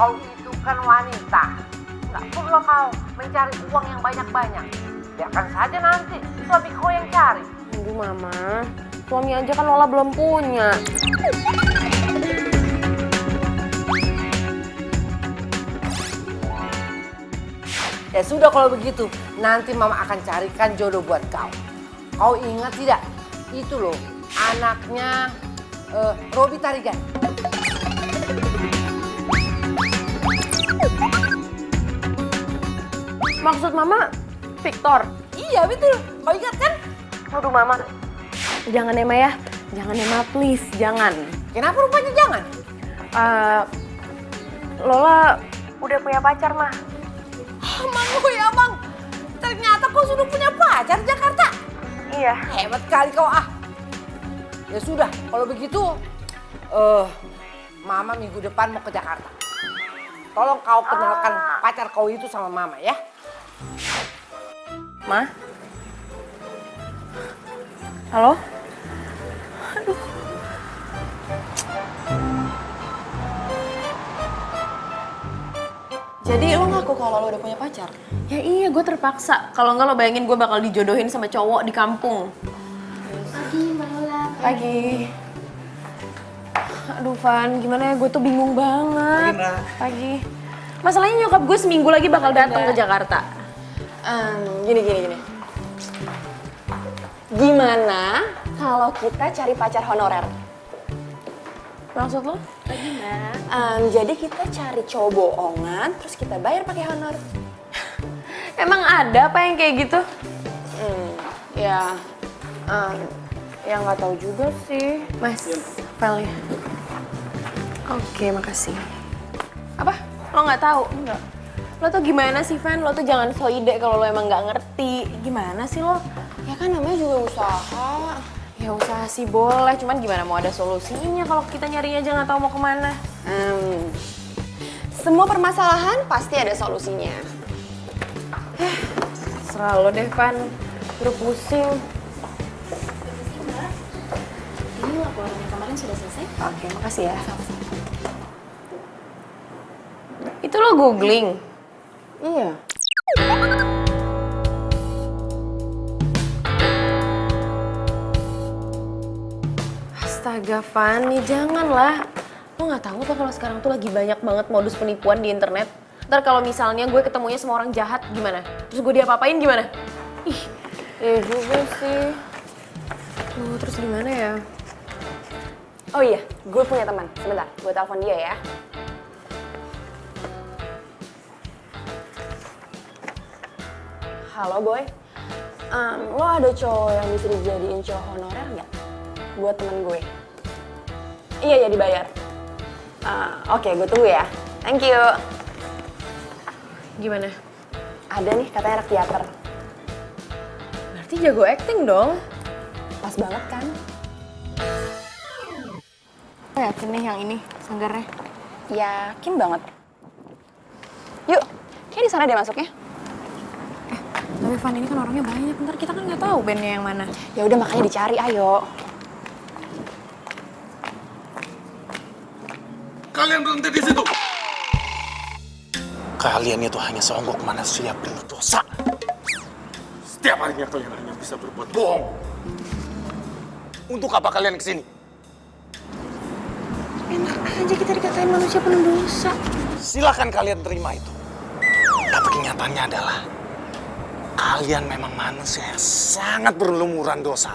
Kau itu kan wanita. Nggak perlu kau mencari uang yang banyak-banyak. Biarkan saja nanti suami kau yang cari. Aduh mama, suami aja kan Lola belum punya. Ya sudah kalau begitu, nanti mama akan carikan jodoh buat kau. Kau ingat tidak? Itu loh, anaknya Robi Tarigan. Maksud mama Victor? Iya betul, kau ingat kan? Aduh mama, jangan ya Ma ya. Jangan ya Ma, please, jangan. Kenapa rupanya jangan? Lola udah punya pacar Ma. Mang, oh ya Mang, ternyata kau sudah punya pacar di Jakarta. Iya. Hebat kali kau ah. Ya sudah, kalau begitu, Mama minggu depan mau ke Jakarta. Tolong kau kenalkan pacar kau itu sama Mama ya. Ma? Halo? Jadi lo ngaku kalau lo udah punya pacar? Ya iya, gue terpaksa. Kalau enggak lo bayangin gue bakal dijodohin sama cowok di kampung. Pagi, Mbak Lola. Pagi. Aduh Van, gimana ya? Gue tuh bingung banget. Pagi. Masalahnya nyokap gue seminggu lagi bakal datang ke Jakarta. Gini. Gimana kalau kita cari pacar honorer? Maksud lo? Jadi kita cari cowok bohongan, terus kita bayar pakai honor. Emang ada apa yang kayak gitu? Ya, Ya nggak tahu juga sih. Mas, filenya. Oke, makasih. Apa? Lo nggak tahu? Enggak. Lo tuh gimana sih, Van? Lo tuh jangan so ide kalau lo emang nggak ngerti. Gimana sih lo? ya kan namanya juga usaha. Ya usaha sih boleh, cuman gimana mau ada solusinya kalau kita nyarinya aja nggak tahu mau kemana. Semua permasalahan pasti ada solusinya. Serah lo deh, Van. Udah pusing. Ini laporannya kemarin sudah selesai. Oke, makasih ya. Itu lo googling? Iya. Astaga, Fanny, janganlah. Lo nggak tahu apa kalau sekarang tuh lagi banyak banget modus penipuan di internet. Ntar kalau misalnya gue ketemunya sama orang jahat, gimana? Terus gue diapa-apain gimana? Ih, ya juga sih. Terus gimana ya? Oh iya, gue punya teman. Sebentar, gue telepon dia ya. Halo boy, lo ada cowok yang bisa dijadiin cowok honorer nggak? Buat temen gue. Iya, dibayar. Oke, gue tunggu ya. Thank you. Gimana? Ada nih, katanya anak teater. Berarti jago acting dong. Pas banget kan? Lo yakin nih yang ini, sanggarnya? Yakin banget. Yuk, kayak di sana dia masuknya. Tapi Van, ini kan orangnya banyak, ntar kita kan nggak tahu bandnya yang mana. Ya udah makanya dicari, ayo. Kalian berhenti di situ. Kalian itu hanya seonggok manusia penuh dosa. Setiap harinya kalian hanya bisa berbuat bohong. Untuk apa kalian kesini? Enak aja kita dikatain manusia penuh dosa. Silakan kalian terima itu. Tapi kenyataannya adalah kalian memang manusia yang sangat berlumuran dosa.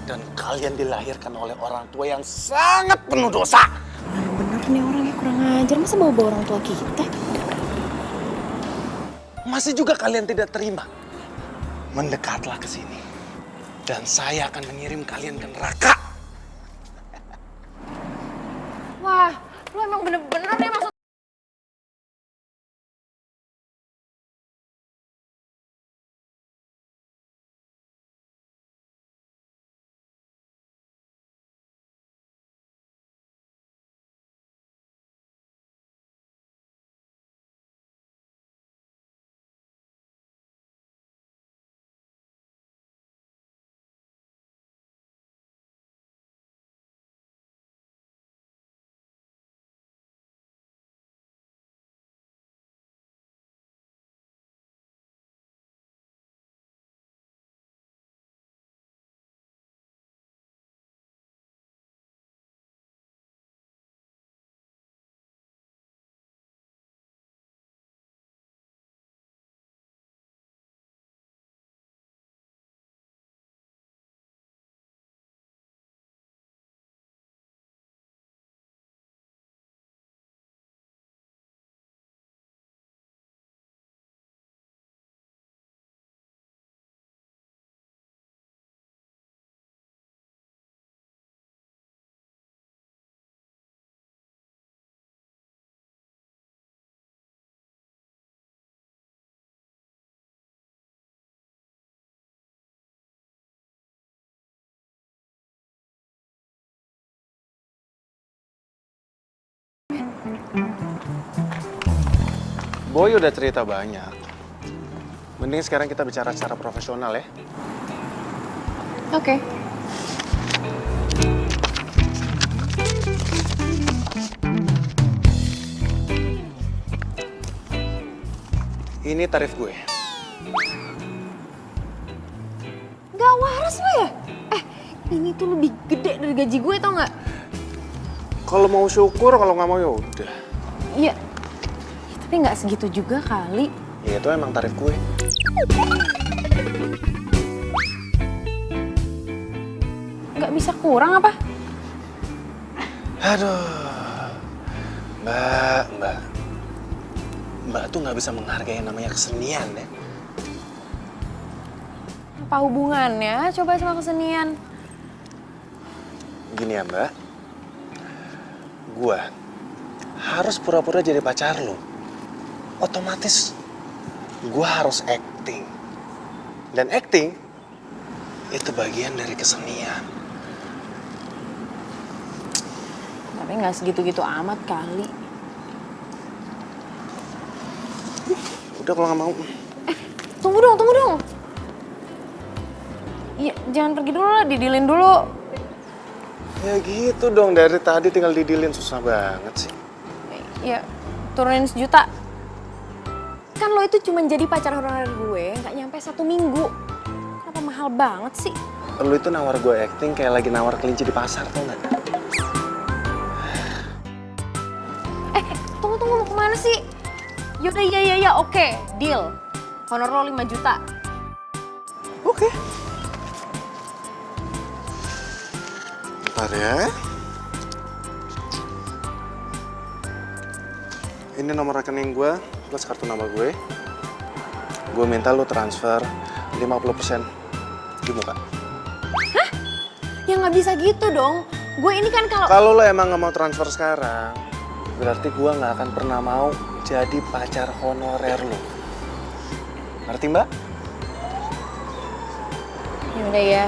Dan kalian dilahirkan oleh orang tua yang sangat penuh dosa. Bener nih orangnya kurang ajar, masa bawa-bawa orang tua kita? Masih juga kalian tidak terima. Mendekatlah ke sini. Dan saya akan mengirim kalian ke neraka. Wah, lu emang bener-bener ya maksud Boy udah cerita banyak. Mending sekarang kita bicara secara profesional ya. Oke. Ini tarif gue. Gak waras lo ya? Ini tuh lebih gede dari gaji gue tau gak? Kalau mau syukur, kalau nggak mau ya udah. Iya. Tapi nggak segitu juga kali. Ya itu emang tarif gue. Nggak bisa kurang apa? Aduh, Mbak tuh nggak bisa menghargai yang namanya kesenian ya. Apa hubungannya coba sama kesenian? Gini ya Mbak, gue harus pura-pura jadi pacar lo. Otomatis gue harus acting. Dan acting itu bagian dari kesenian. Tapi nggak segitu-gitu amat kali. Udah kalau nggak mau. Tunggu dong. Iya, jangan pergi dulu lah, didilin dulu. Ya gitu dong, dari tadi tinggal didilin, susah banget sih. Ya, turunin 1 juta. Kan lo itu cuma jadi pacar honorer gue, nggak nyampe 1 minggu. Kenapa mahal banget sih? Lu itu nawar gue acting kayak lagi nawar kelinci di pasar, tau nggak? Tunggu, mau kemana sih? Yaudah, iya, oke, deal. Honor lo 5 juta. Oke. Bentar ya. Ini nomor rekening gue plus kartu nama gue. Gue minta lu transfer 50% di muka. Ya nggak bisa gitu dong. Gue ini kan kalau... Kalau lo emang nggak mau transfer sekarang, berarti gue nggak akan pernah mau jadi pacar honorer lo. Ngerti Mbak? Yaudah ya.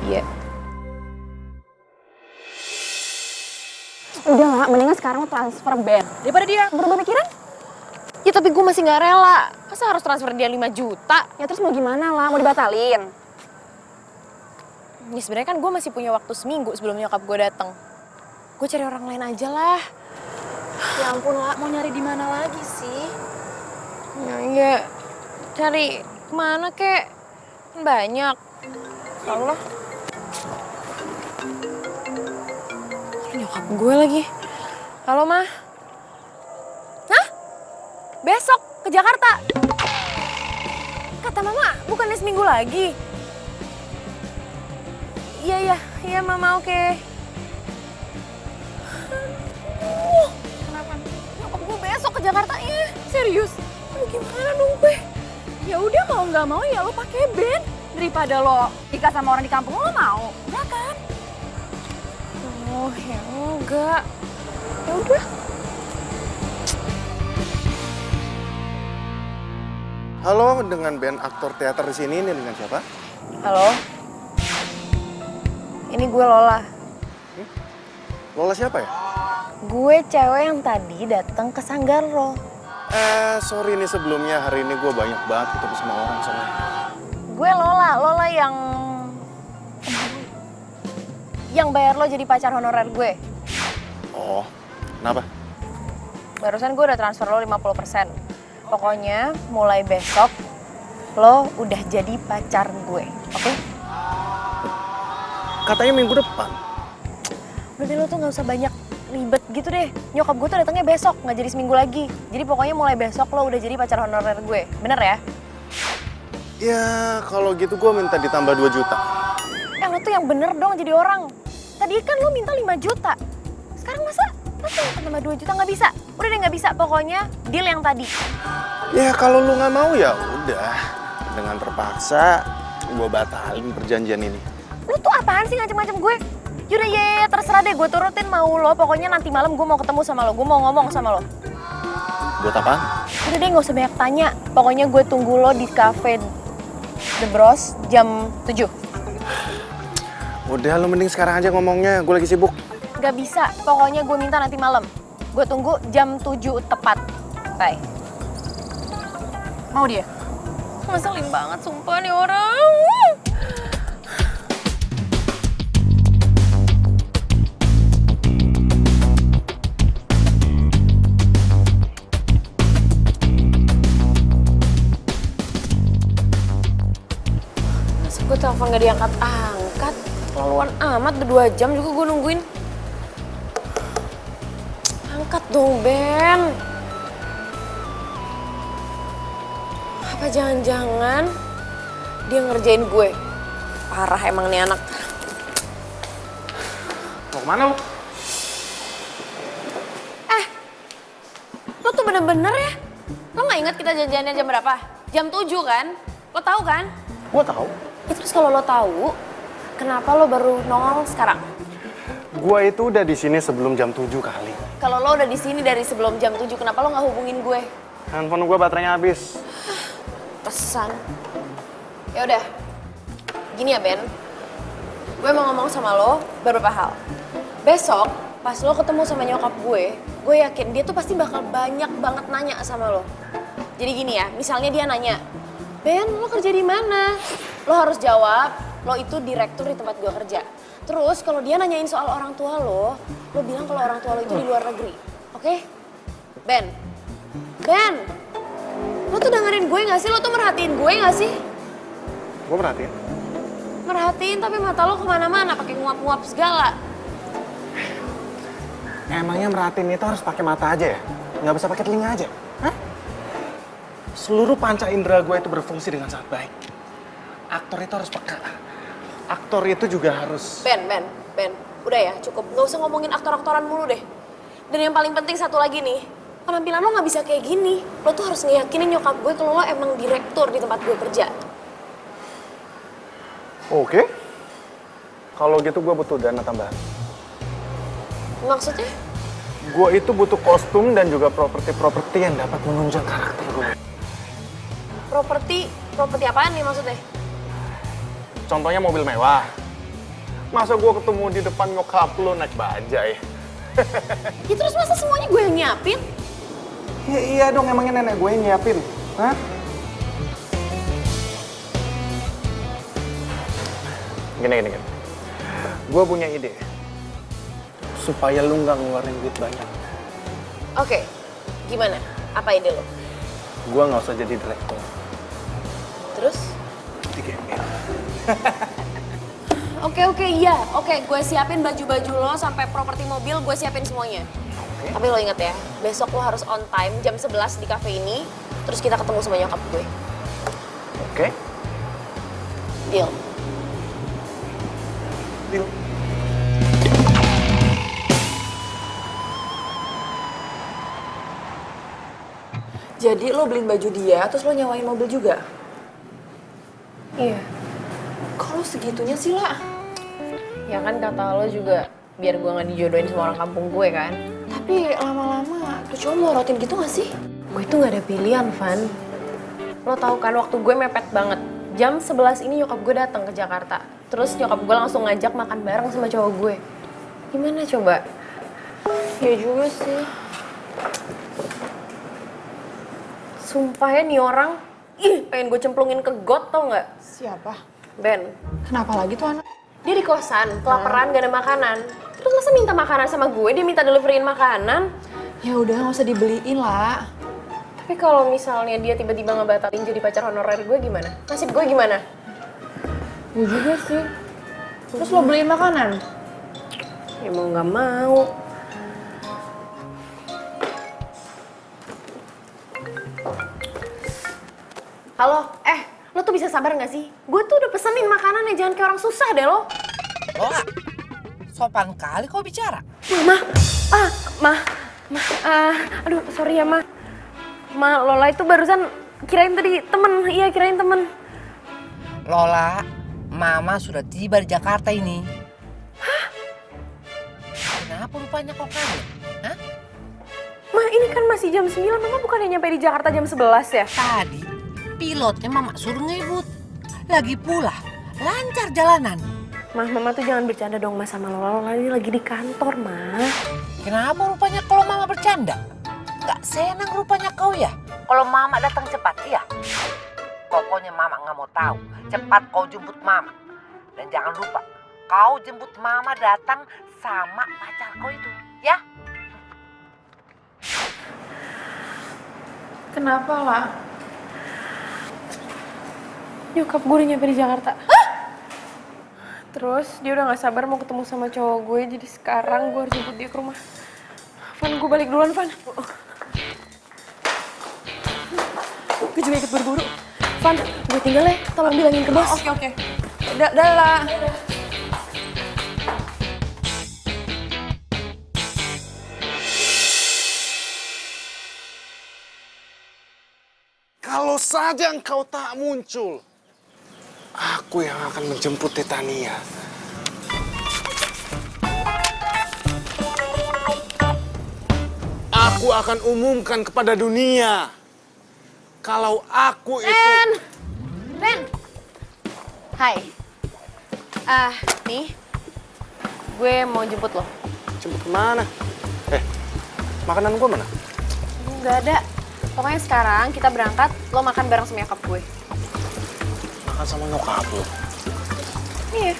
Iya. Udah lah, mendingan sekarang lo transfer Ben. Daripada dia berubah pikiran. Ya tapi gue masih nggak rela. Masa harus transfer dia 5 juta? Ya terus mau gimana lah, mau dibatalin? Ya sebenarnya kan gue masih punya waktu seminggu sebelum nyokap gue datang. Gue cari orang lain aja lah. Ya ampun lah, mau nyari di mana lagi sih? Ya, cari kemana kek? Kan banyak. Allah. Nyokap gue lagi. Halo, Ma. Hah? Besok ke Jakarta? Kata Mama, bukannya seminggu lagi? Iya, Mama, oke. Kenapa? Nyokap gue besok ke Jakarta, ya? Serius? Aduh, gimana dong gue? Ya udah mau nggak mau ya lo pakai Ben. Daripada lo nikah sama orang di kampung lo mau, ya kan? Oh, ya enggak. Ya udah. Halo, dengan band aktor teater di sini, ini dengan siapa? Halo? Ini gue Lola. Lola siapa ya? Gue cewek yang tadi datang ke sanggar lo. Sorry nih sebelumnya, hari ini gue banyak banget ketemu sama orang soalnya. Gue Lola yang bayar lo jadi pacar honorer gue. Oh, kenapa? Barusan gue udah transfer lo 50%. Pokoknya mulai besok lo udah jadi pacar gue, oke? Katanya minggu depan. Berarti lo tuh gak usah banyak ribet gitu deh. Nyokap gue tuh datangnya besok, gak jadi seminggu lagi. Jadi pokoknya mulai besok lo udah jadi pacar honorer gue, bener ya? Ya, kalau gitu gue minta ditambah 2 juta. Lo tuh yang bener dong jadi orang. Tadi kan lo minta 5 juta. Sekarang masa tambah 2 juta nggak bisa? Udah deh nggak bisa, pokoknya deal yang tadi. Ya kalau lu nggak mau ya udah. Dengan terpaksa gue batalin perjanjian ini. Lo tuh apaan sih ngacem-ngacem gue? Yaudah ya, terserah deh, gue turutin mau lo. Pokoknya nanti malam gue mau ketemu sama lo, gue mau ngomong sama lo. Buat apaan? Udah deh nggak usah banyak tanya. Pokoknya gue tunggu lo di cafe The Bros jam 7. Udah lu mending sekarang aja ngomongnya, gue lagi sibuk. Gak bisa, pokoknya gue minta nanti malam. Gue tunggu jam 7 tepat. Bye. Mau dia? Ngeselin banget sumpah nih orang. Masa gue telepon gak diangkat-angkat? Keterlaluan amat, udah 2 jam juga gue nungguin. Angkat dong, Ben. Apa jangan-jangan dia ngerjain gue? Parah emang nih anak. Mau kemana lu? Lo tuh bener-bener ya? Lo gak ingat kita janjiannya jam berapa? Jam 7 kan? Lo tahu kan? Gua tahu. Ya terus kalau lo tahu, kenapa lo baru nongol sekarang? Gua itu udah di sini sebelum jam 7 kali. Kalau lo udah di sini dari sebelum jam 7, kenapa lo nggak hubungin gue? Handphone gua baterainya habis. Pesan. Ya udah. Gini ya, Ben. Gue mau ngomong sama lo beberapa hal. Besok pas lo ketemu sama nyokap gue yakin dia tuh pasti bakal banyak banget nanya sama lo. Jadi gini ya, misalnya dia nanya, "Ben, lo kerja di mana?" Lo harus jawab, lo itu direktur di tempat gue kerja. Terus kalau dia nanyain soal orang tua lo bilang kalau orang tua lo itu di luar negeri. Oke? Ben. Ben. Lo tuh dengerin gue gak sih? Lo tuh merhatiin gue gak sih? Gua perhatiin. Merhatiin tapi mata lo kemana-mana pakai nguap-nguap segala. Emangnya merhatiin itu harus pakai mata aja ya? Nggak bisa pakai telinga aja? Hah? Seluruh panca indera gue itu berfungsi dengan sangat baik. Aktor itu harus peka. Aktor itu juga harus... Ben. Udah ya, cukup. Gak usah ngomongin aktor-aktoran mulu deh. Dan yang paling penting satu lagi nih, penampilan lo gak bisa kayak gini. Lo tuh harus ngeyakinin nyokap gue kalau lo emang direktur di tempat gue kerja. Oke. Kalau gitu gue butuh dana tambahan. Maksudnya? Gue itu butuh kostum dan juga properti yang dapat menunjang karakter gue. Properti apaan nih maksudnya? Contohnya mobil mewah. Masa gue ketemu di depan nyokap lo naik bajai? Ya terus masa semuanya gue yang nyiapin? Ya iya dong, emangnya nenek gue yang nyiapin. Hah? Gini. Gue punya ide. Supaya lu nggak ngeluarin duit banyak. Oke, gimana? Apa ide lo? Gue nggak usah jadi direktur. Terus? Di Gembel. Oke, iya. Oke, gue siapin baju-baju lo sampai properti mobil, gue siapin semuanya. Oke. Tapi lo inget ya, besok lo harus on time jam 11 di cafe ini, terus kita ketemu sama nyokap gue. Oke. Deal? Deal. Jadi lo beliin baju dia, terus lo nyewain mobil juga? Iya. Kalau segitunya sih lah. Ya kan kata lo juga biar gue gak dijodohin sama orang kampung gue kan. Tapi lama-lama tuh cowok melorotin gitu gak sih? Gue tuh gak ada pilihan, Van. Lo tau kan waktu gue mepet banget. Jam 11 ini nyokap gue datang ke Jakarta. Terus nyokap gue langsung ngajak makan bareng sama cowok gue. Gimana coba? Ya juga sih. Sumpah ya nih orang, pengen gue cemplungin ke got tau gak? Siapa? Ben. Kenapa lagi tuh anak? Dia di kosan, kelaparan, gak ada makanan. Terus masa minta makanan sama gue, dia minta deliveriin makanan. Ya udah nggak usah dibeliin lah. Tapi kalau misalnya dia tiba-tiba ngebatalin jadi pacar honorer gue gimana? Nasib gue gimana? Ya juga sih. Terus lo beliin makanan? Ya mau gak mau. Halo, lo tuh bisa sabar gak sih? Gue tuh udah pesenin makanannya, jangan kayak orang susah deh lo. Lola, sopan kali kau bicara. Aduh sorry ya Lola itu barusan kirain tadi temen, iya kirain temen. Lola, Mama sudah tiba di Jakarta ini. Hah? Kenapa rupanya kau kaget? Hah? Ma, ini kan masih jam 9, Mama bukannya nyampe di Jakarta jam 11 ya? Tadi pilotnya Mama suruh ngebut. Lagi pula lancar jalanan. Mama tuh jangan bercanda dong sama Lola ini lagi di kantor, Ma. Kenapa rupanya kalau mama bercanda? Gak senang rupanya kau ya? Kalau mama datang cepat, iya? Pokoknya mama gak mau tahu. Cepat kau jemput mama. Dan jangan lupa, kau jemput mama datang sama pacar kau itu, ya? Kenapa lah? Nyokap gue udah nyampe di Jakarta. Terus dia udah gak sabar mau ketemu sama cowok gue, jadi sekarang gue harus jemput dia ke rumah. Van, gue balik duluan, Van. Gue juga ikut buru-buru. Van, gue tinggal ya, tolong bilangin ke bos. Oke. Dah lah. Kalau saja engkau tak muncul, aku yang akan menjemput Titania. Aku akan umumkan kepada dunia kalau aku itu... Ren! Hai. Nih. Gue mau jemput lo. Jemput kemana? Makanan gua mana? Nggak ada. Pokoknya sekarang kita berangkat, lo makan bareng sama nyokap gue. Makan sama nyokap lo. Iya.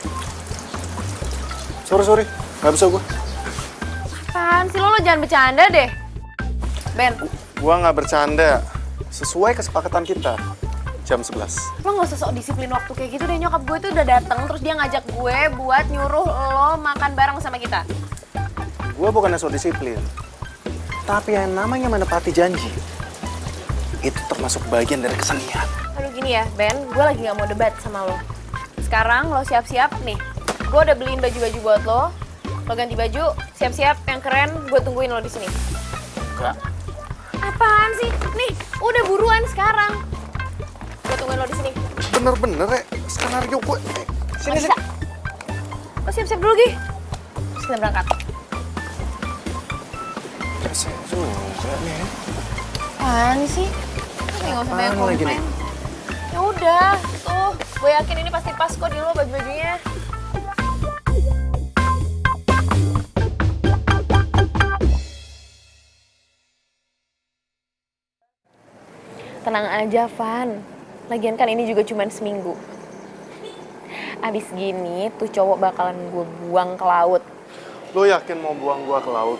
Sorry, nggak bisa gua. Apaan sih lo jangan bercanda deh. Ben, Gua nggak bercanda. Sesuai kesepakatan kita. Jam 11. lo nggak usah sok disiplin waktu kayak gitu deh. Nyokap gue tuh udah dateng, terus dia ngajak gue buat nyuruh lo makan bareng sama kita. Gua bukannya so disiplin. Tapi yang namanya menepati janji, itu termasuk bagian dari kesenian. Aduh gini ya, Ben, gue lagi nggak mau debat sama lo. Sekarang lo siap-siap nih. Gue udah beliin baju-baju buat lo. Lo ganti baju, siap-siap yang keren. Gue tungguin lo di sini. Enggak. Apaan sih? Nih, udah buruan sekarang. Gue tungguin lo di sini. Bener-bener ya, skenario gue. Sini, Bisa. Lo siap-siap dulu, Gi. Terus kita berangkat. Saya juga nih. Apaan sih? Nggak usah banyak Apaan lagi komplain. nih? Ya udah, tuh. Gue yakin ini pasti pas kok di lo baju-bajunya. Tenang aja, Van. Lagian kan ini juga cuma seminggu. Abis gini, tuh cowok bakalan gue buang ke laut. Lo yakin mau buang gua ke laut?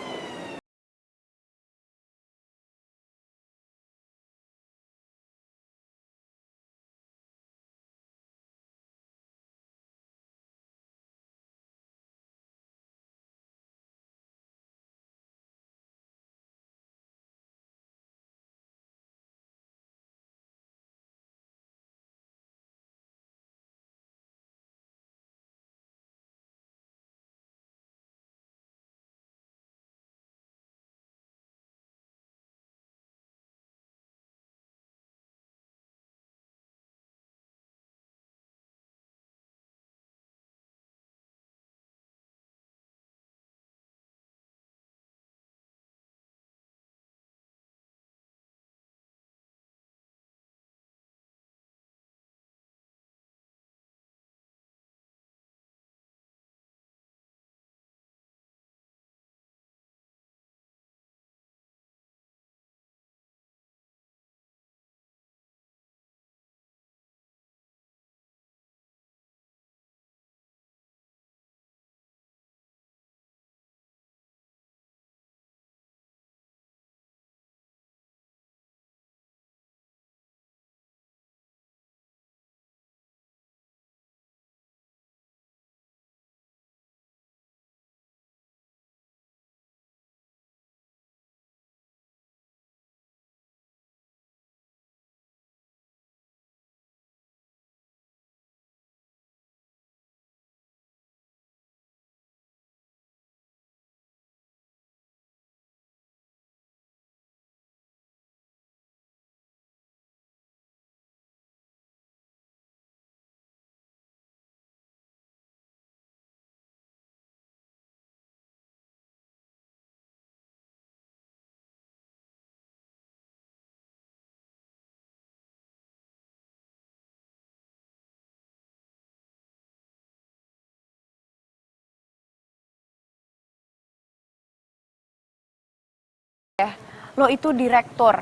Ya, lo itu direktur.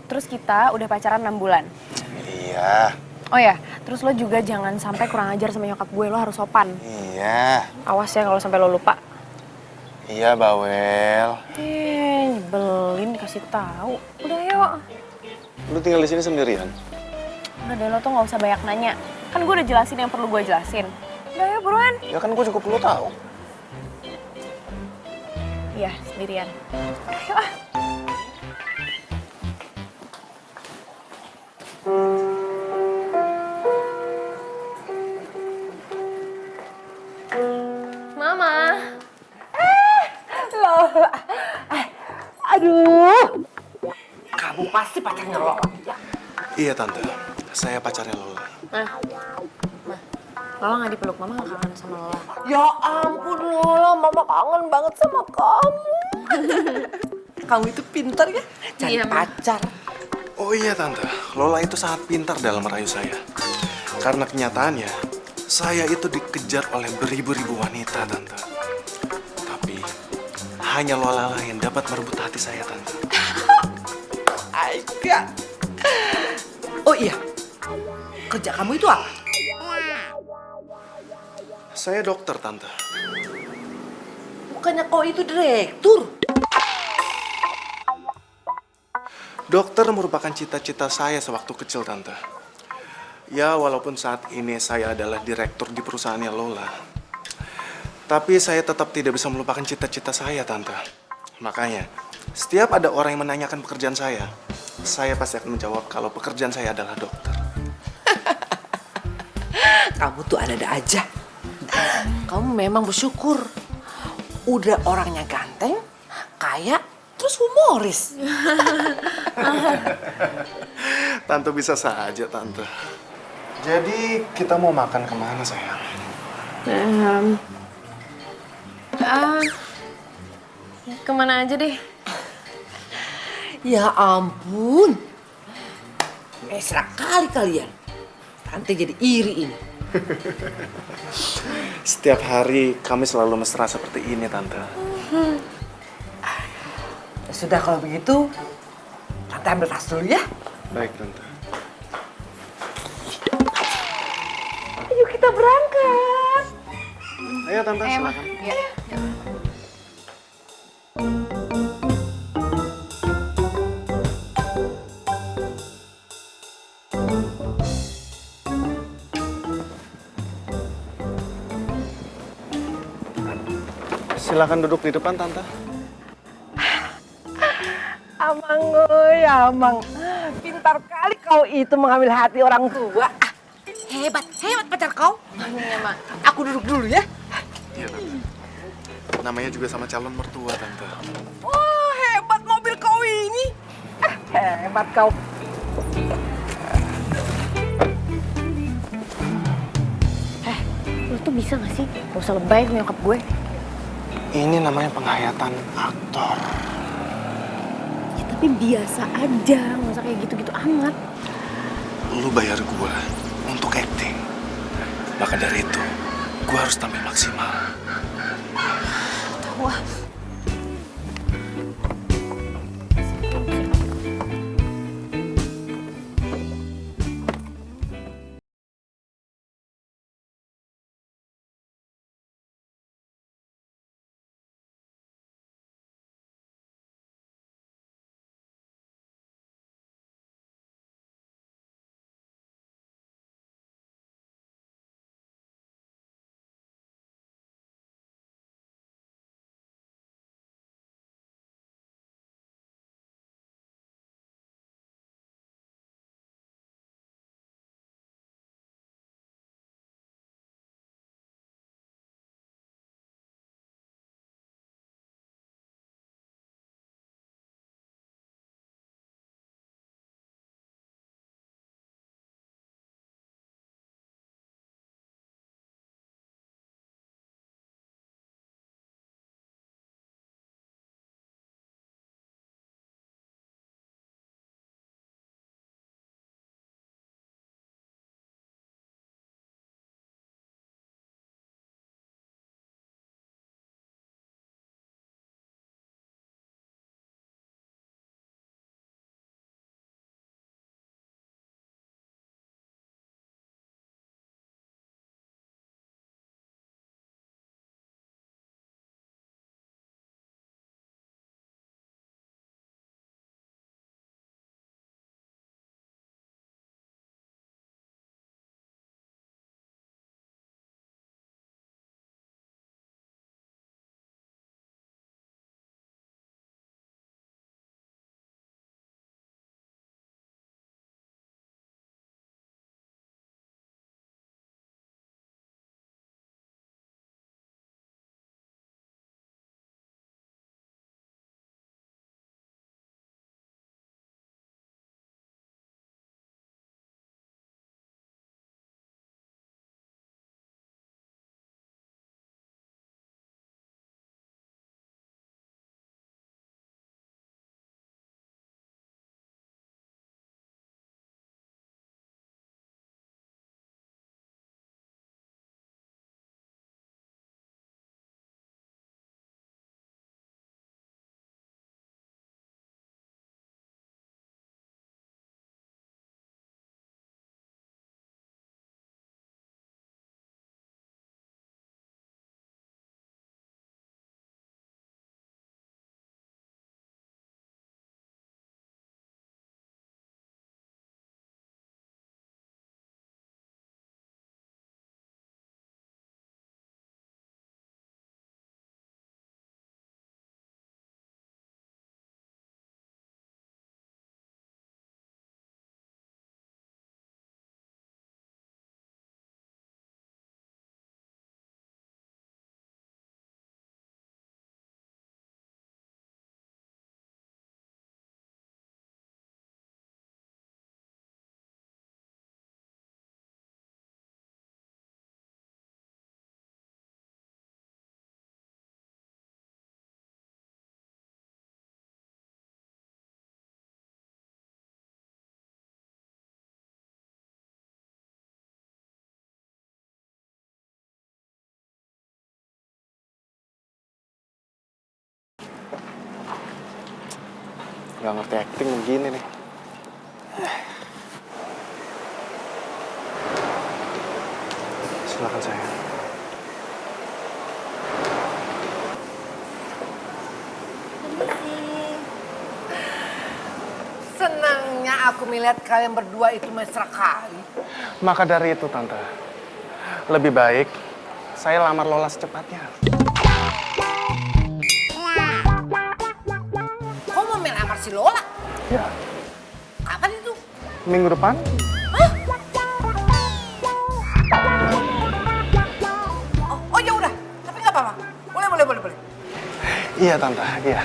Terus kita udah pacaran 6 bulan. Iya. Oh ya, terus lo juga jangan sampai kurang ajar sama nyokap gue, lo harus sopan. Iya. Awas ya kalau sampai lo lupa. Iya, Bawel. Nyebelin kasih tahu. Udah yuk. Lu tinggal di sini sendirian? Udah deh, lo tuh nggak usah banyak nanya. Kan gue udah jelasin yang perlu gue jelasin. Udah yuk, buruan. Ya kan gue juga perlu tahu. Iya, sendirian. Ayo ah. Mama. Lola. Aduh. Kamu pasti pacarnya Lola. Iya, Tante. Saya pacarnya Lola. Lola nggak dipeluk, Mama nggak kangen sama Lola. Ya ampun Lola, Mama kangen banget sama kamu. Kamu itu pintar ya, cari Iya, Ma. pacar. Oh iya, Tante. Lola itu sangat pintar dalam merayu saya. Karena kenyataannya, saya itu dikejar oleh beribu-ribu wanita, Tante. Tapi, hanya Lola lah yang dapat merebut hati saya, Tante. Aika. Oh iya, kerja kamu itu apa? Saya dokter, Tante. Bukannya kau itu direktur? Dokter merupakan cita-cita saya sewaktu kecil, Tante. Ya, walaupun saat ini saya adalah direktur di perusahaannya Lola. Tapi saya tetap tidak bisa melupakan cita-cita saya, Tante. Makanya, setiap ada orang yang menanyakan pekerjaan saya pasti akan menjawab kalau pekerjaan saya adalah dokter. Kamu tuh ada-ada aja. Kamu memang bersyukur. Udah orangnya ganteng, kaya, terus humoris. Tante bisa saja, Tante. Jadi, kita mau makan kemana, sayang? Kemana aja deh? Ya ampun. Mesra kali kalian. Tante jadi iri ini. Setiap hari kami selalu mesra seperti ini, Tante. Ya sudah kalau begitu, Tante ambil tas dulu ya. Baik, Tante. Ayo kita berangkat. Ayo, Tante, silakan. Ya. Silakan duduk di depan, Tante. Amang, oi, Amang. Pintar kali kau itu mengambil hati orang tua. Hebat, hebat pacar kau. Iya, Mak. Aku duduk dulu ya. Iya, Tante. Namanya juga sama calon mertua, Tante. Wah, hebat mobil kau ini. Hebat kau. Lo tuh bisa gak sih? Gak usah lebay sama nyokap gue. Ini namanya penghayatan aktor. Ya tapi biasa aja, gak usah kayak gitu-gitu amat. Lu bayar gua untuk acting. Maka dari itu, gua harus tampil maksimal. Tahu ah. Nggak ngerti acting begini nih. Silakan sayang. Senangnya aku melihat kalian berdua itu mesra kali. Maka dari itu, Tante, lebih baik saya lamar Lola secepatnya. Kau mau melamar si Lola? Ya, Kapan itu? minggu depan. Oh ya udah, tapi nggak apa-apa. Boleh. Iya, Tante, iya.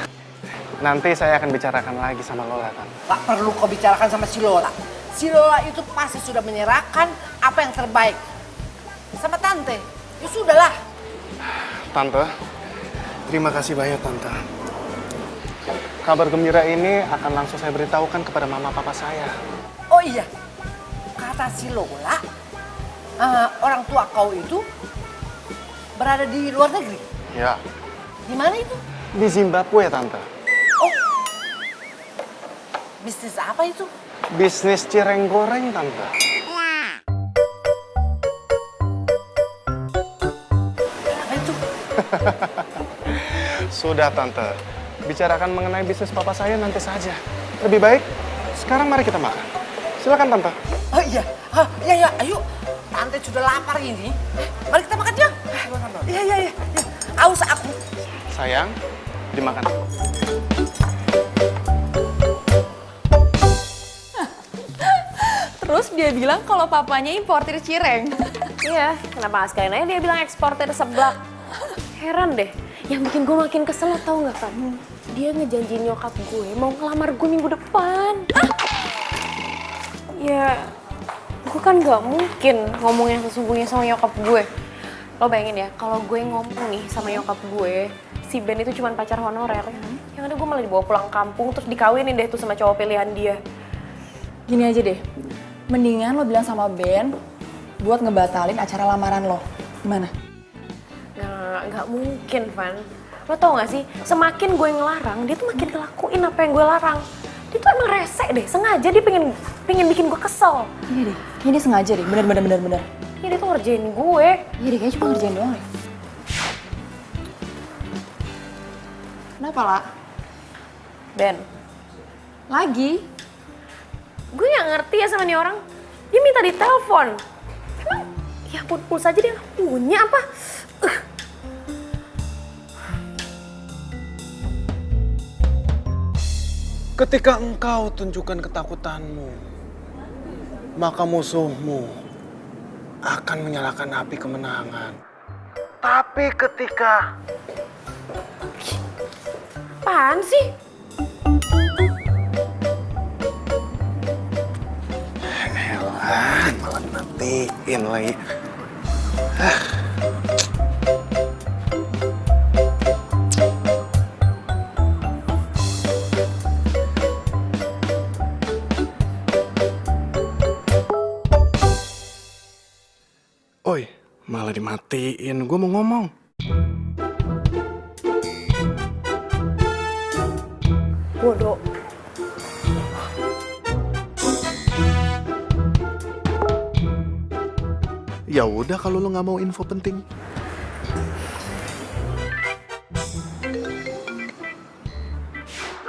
Nanti saya akan bicarakan lagi sama Lola, Tante. Gak perlu kau bicarakan sama si Lola. Si Lola itu pasti sudah menyerahkan apa yang terbaik sama Tante. Ya sudahlah. Tante, terima kasih banyak, Tante. Kabar gembira ini akan langsung saya beritahukan kepada mama papa saya. Oh iya, kata si Lola, orang tua kau itu berada di luar negeri. Ya, Di mana itu? di Zimbabwe, Tante. Oh, bisnis apa itu? Bisnis cireng goreng, Tante. Apa itu? Sudah, Tante. Bicarakan mengenai bisnis papa saya nanti saja. Lebih baik, sekarang mari kita makan. Silakan, Tante. Oh iya, ya, ayo. Tante sudah lapar ini. Mari kita makan ya. Iya. Aus aku. Sayang, dimakan. Terus dia bilang kalau papanya importir cireng. Iya, kenapa nggak sekalian aja dia bilang eksportir seblak. Heran deh, yang bikin gue makin kesel tau nggak kan? Dia ngejanjiin nyokap gue mau ngelamar gue minggu depan. Ya, gue kan nggak mungkin ngomong yang sesungguhnya sama nyokap gue. Lo bayangin ya, kalau gue ngomong nih sama nyokap gue, si Ben itu cuma pacar honorer. Yang ada gue malah dibawa pulang kampung terus dikawinin deh tuh sama cowok pilihan dia. Gini aja deh, mendingan lo bilang sama Ben buat ngebatalin acara lamaran lo. Gimana? Nggak mungkin, Van. Lo tau gak sih, semakin gue ngelarang, dia tuh makin ngelakuin apa yang gue larang. Dia tuh emang rese deh, sengaja dia pengen bikin gue kesel. Iya deh, kayaknya dia sengaja deh, bener. Ya dia tuh ngerjain gue. Iya deh, kayaknya cuma ngerjain doang deh. Kenapa, La? Ben, Lagi? gue gak ngerti ya sama nih orang. Dia minta ditelepon. Emang, ya ampun, pulsa aja dia gak punya apa? Ketika engkau tunjukkan ketakutanmu, maka musuhmu akan menyalakan api kemenangan. Tapi ketika... Apaan sih? Elah, malah matiin lagi. Oi, malah dimatiin. Gue mau ngomong. Bodoh. Ya udah kalau lo nggak mau info penting.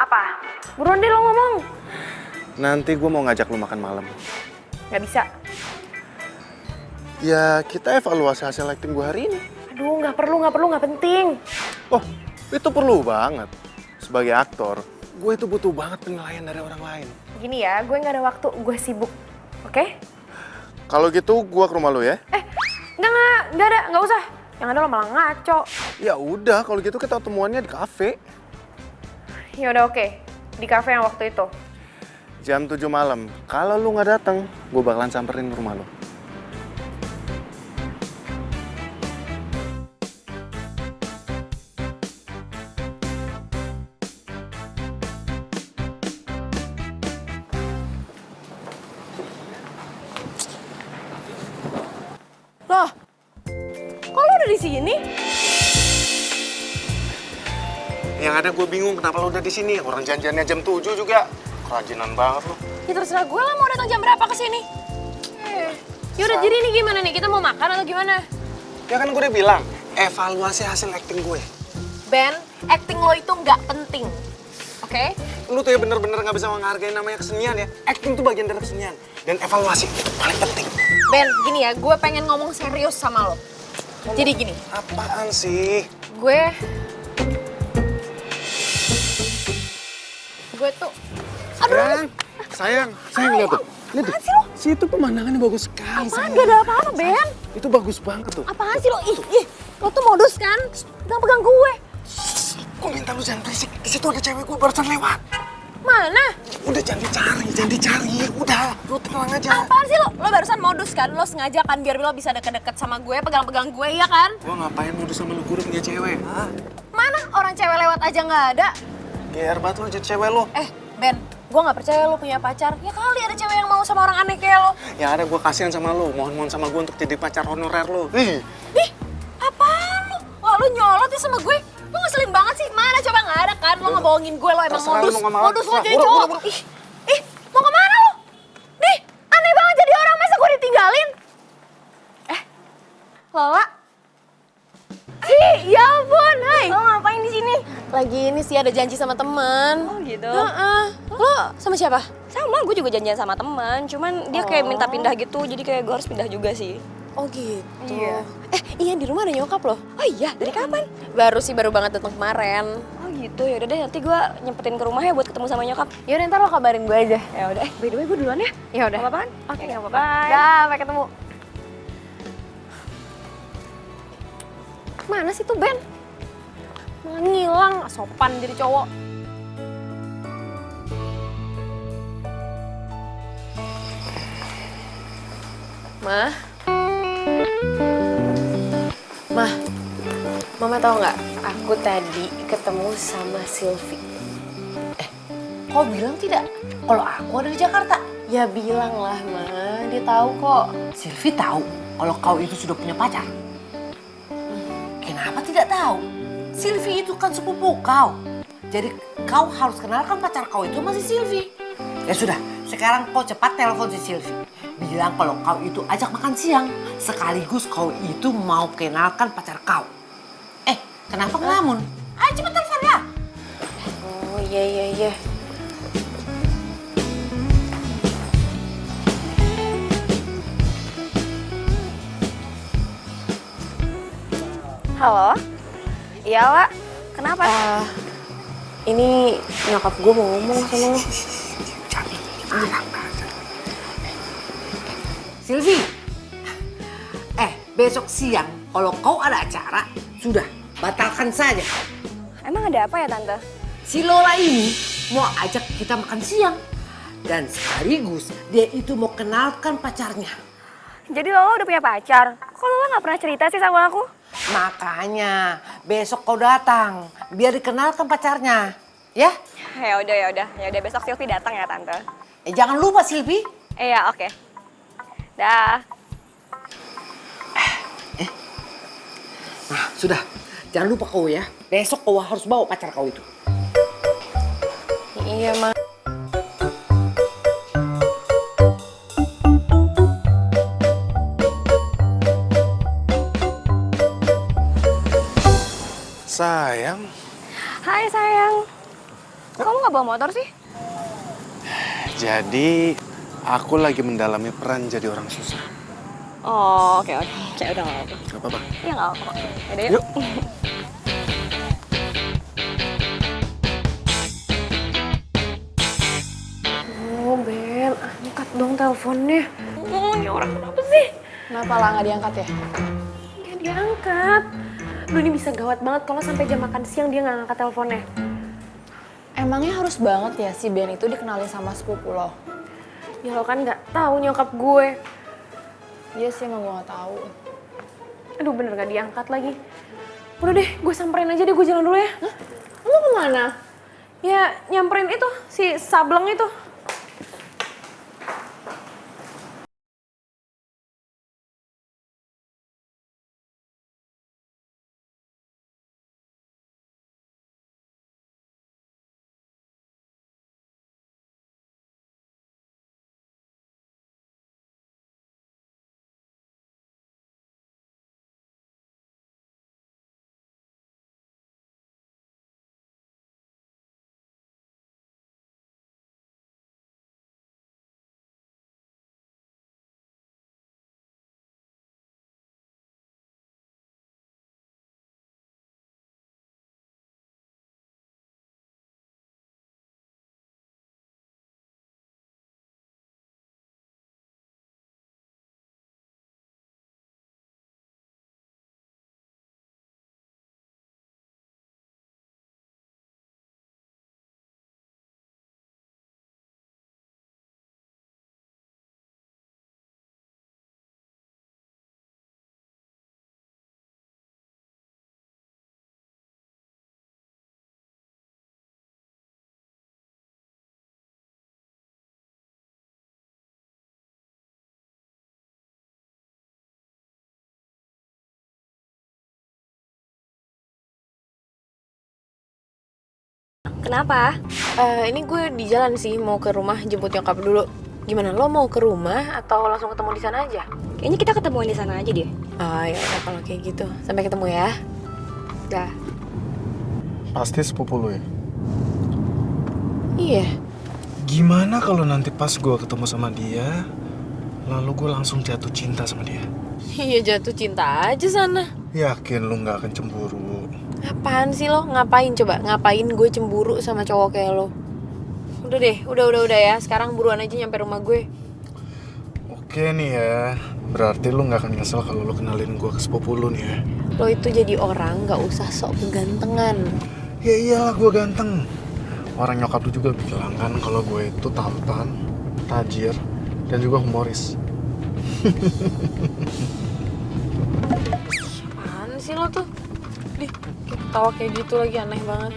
Apa? Buruan deh lo ngomong. Nanti gue mau ngajak lo makan malam. Gak bisa. Ya kita evaluasi hasil acting gue hari ini. Aduh, gak perlu, gak penting. Oh, itu perlu banget. Sebagai aktor, gue itu butuh banget penilaian dari orang lain. Gini ya, gue gak ada waktu, gue sibuk. Oke? Kalau gitu, gue ke rumah lo ya. Enggak ada, gak usah. Yang ada lo malah ngaco. Ya udah, kalau gitu kita ketemuannya di kafe. Ya udah oke, di kafe yang waktu itu. Jam 7 malam. Kalau lu nggak datang, gue bakalan samperin ke rumah lo. Loh, kok lo udah di sini? Yang ada gue bingung kenapa lo udah di sini. Orang janjiannya jam 7 juga. Kerajinan banget lo. Ya terserah gue lah mau datang jam berapa ke sini. Yaudah, jadi ini gimana nih? Kita mau makan atau gimana? Ya kan gue udah bilang, evaluasi hasil acting gue. Ben, acting lo itu nggak penting. Oke? Lu tuh ya bener-bener gak bisa menghargai namanya kesenian ya. Acting tuh bagian dari kesenian. Dan evaluasi paling penting. Ben, gini ya, gue pengen ngomong serius sama lo. Jadi gini, Apaan sih? gue tuh, Sayang lihat tuh. Lihat tuh. Situ pemandangannya bagus sekali. apaan gak ada apa-apa, Ben? Itu bagus banget tuh. Apaan sih lo? Ih, lo tuh modus kan? Pegang-pegang gue. Gue minta lu jangan berisik. Di situ ada cewek gue barusan lewat. Mana? Udah jangan dicari. Udah, lu tenang aja. Apaan sih lo? Lo barusan modus kan? Lo sengaja kan biar lo bisa deket-deket sama gue, pegang-pegang gue, ya kan? Gue ngapain modus sama lu, gue udah punya cewek. Hah? Mana orang cewek lewat aja nggak ada? GR banget lu jadi cewek lu. Ben, gue nggak percaya lo punya pacar. Ya kali ada cewek yang mau sama orang aneh kayak lo. Yang ada gue kasihan sama lu. Mohon sama gue untuk jadi pacar honorer lu. Ih, apaan lo? Wah, lo nyolot ya sama gue? Lo ngeselin banget sih. Mana coba nggak ada kan? Lo ngebohongin gue, lo emang Terserah modus. lu mau kemana. Modus lo Terserah. jadi Buru, cowok. buru. Mau kemana lo? Nih, aneh banget jadi orang. Masa gue ditinggalin? Lola? Ya ampun, hai. Lo ngapain di sini? Lagi ini sih ada janji sama teman. Oh gitu? Lo sama siapa? Sama, gue juga janjian sama teman. Cuman dia kayak minta pindah gitu, jadi kayak gue harus pindah juga sih. Oh gitu. Iya. Iya di rumah ada nyokap loh. Oh iya, dari kapan? Baru banget datang kemarin. Oh gitu, yaudah deh nanti gue nyempetin ke rumah ya buat ketemu sama nyokap. Yaudah ntar lo kabarin gue aja. Ya udah, by the way gue duluan ya. Ya udah. Gak apa-apaan? Oke, nggak apa-apa. Bye. Dah, sampai ketemu. Mana sih tuh Ben? Malah ngilang, sopan jadi cowok. Mah, Mama tahu nggak? Aku tadi ketemu sama Sylvie. Kau bilang tidak? Kalau aku ada di Jakarta. Ya bilang lah, Ma. Dia tahu kok. Sylvie tahu kalau kau itu sudah punya pacar. Kenapa tidak tahu? Sylvie itu kan sepupu kau. Jadi kau harus kenalkan pacar kau itu masih Sylvie. Ya sudah, sekarang kau cepat telepon si Sylvie. Bilang kalau kau itu ajak makan siang. Sekaligus kau itu mau kenalkan pacar kau. Kenapa ngelamun? Ayo cepat telepon ya. Oh iya. Halo? Iya, Wak. Kenapa? Ini nyokap gue mau ngomong sama lo. Sylvie. Besok siang kalau kau ada acara, sudah batalkan saja. Emang ada apa ya, Tante? Si Lola ini mau ajak kita makan siang. Dan sekaligus dia itu mau kenalkan pacarnya. Jadi Lola udah punya pacar? Kok Lola gak pernah cerita sih sama aku? Makanya besok kau datang biar dikenalkan pacarnya. Ya? Ya udah besok Sylvie datang ya, Tante. Jangan lupa Sylvie. Iya, oke. Dah. Nah, sudah. Jangan lupa kau ya. Besok kau harus bawa pacar kau itu. Iya, Ma. Sayang, Hai, sayang. Kamu gak bawa motor sih? jadi aku lagi mendalami peran jadi orang susah. Oh, oke. Udah gak apa-apa. Gak apa-apa. Iya gak apa-apa. Yaudah yuk. Yuk. Oh, Ben, angkat dong teleponnya. Ini orang kenapa sih? Kenapa lah nggak diangkat ya? Nggak diangkat. Duh, ini bisa gawat banget kalau sampai jam makan siang dia nggak ngangkat teleponnya. Emangnya harus banget ya si Ben itu dikenalin sama sepupu lo? Ya lo kan nggak tahu nyokap gue. Iya sih emang gue nggak tahu. Aduh, bener nggak diangkat lagi. Udah deh, gue samperin aja deh, gue jalan dulu ya. Hah? Lo kemana? Ya nyamperin itu, si Sableng itu. Kenapa? Ini gue di jalan sih, mau ke rumah jemput nyokap dulu. Gimana, lo mau ke rumah atau langsung ketemu di sana aja? Kayaknya kita ketemuan di sana aja deh. Oh ya udah kalau kayak gitu. Sampai ketemu ya. Dah. Pasti sepupu lu ya? Iya. Gimana kalau nanti pas gue ketemu sama dia, lalu gue langsung jatuh cinta sama dia? Iya jatuh cinta aja sana. Yakin lu nggak akan cemburu? Apaan sih lo? Ngapain coba? Ngapain gue cemburu sama cowok kayak lo? Udah deh, udah ya. Sekarang buruan aja nyampe rumah gue. Oke nih ya, berarti lu nggak akan nyesel kalau lu kenalin gue ke sepupu lu nih ya? Lo itu jadi orang nggak usah sok kegantengan. Ya iyalah gue ganteng. Orang nyokap lu juga bilang kan kalau gue itu tampan, tajir, dan juga humoris. Apaan sih lo tuh? Dih, ketawa kayak gitu lagi aneh banget.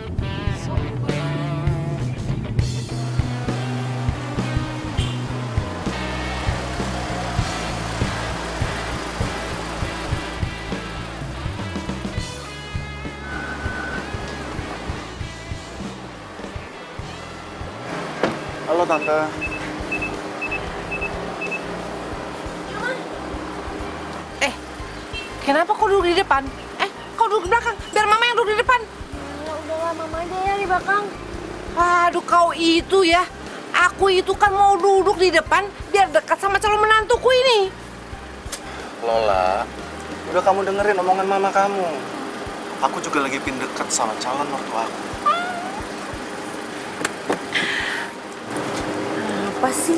Halo Tante. Kenapa kau duduk di depan? Kau duduk di belakang. Biar mama yang duduk di depan. Ya udahlah, mama aja ya di belakang. Aduh, kau itu ya. Aku itu kan mau duduk di depan biar dekat sama calon menantuku ini. Lola, udah kamu dengerin omongan mama kamu. Aku juga lagi pin dekat sama calon mertua aku. Apa sih?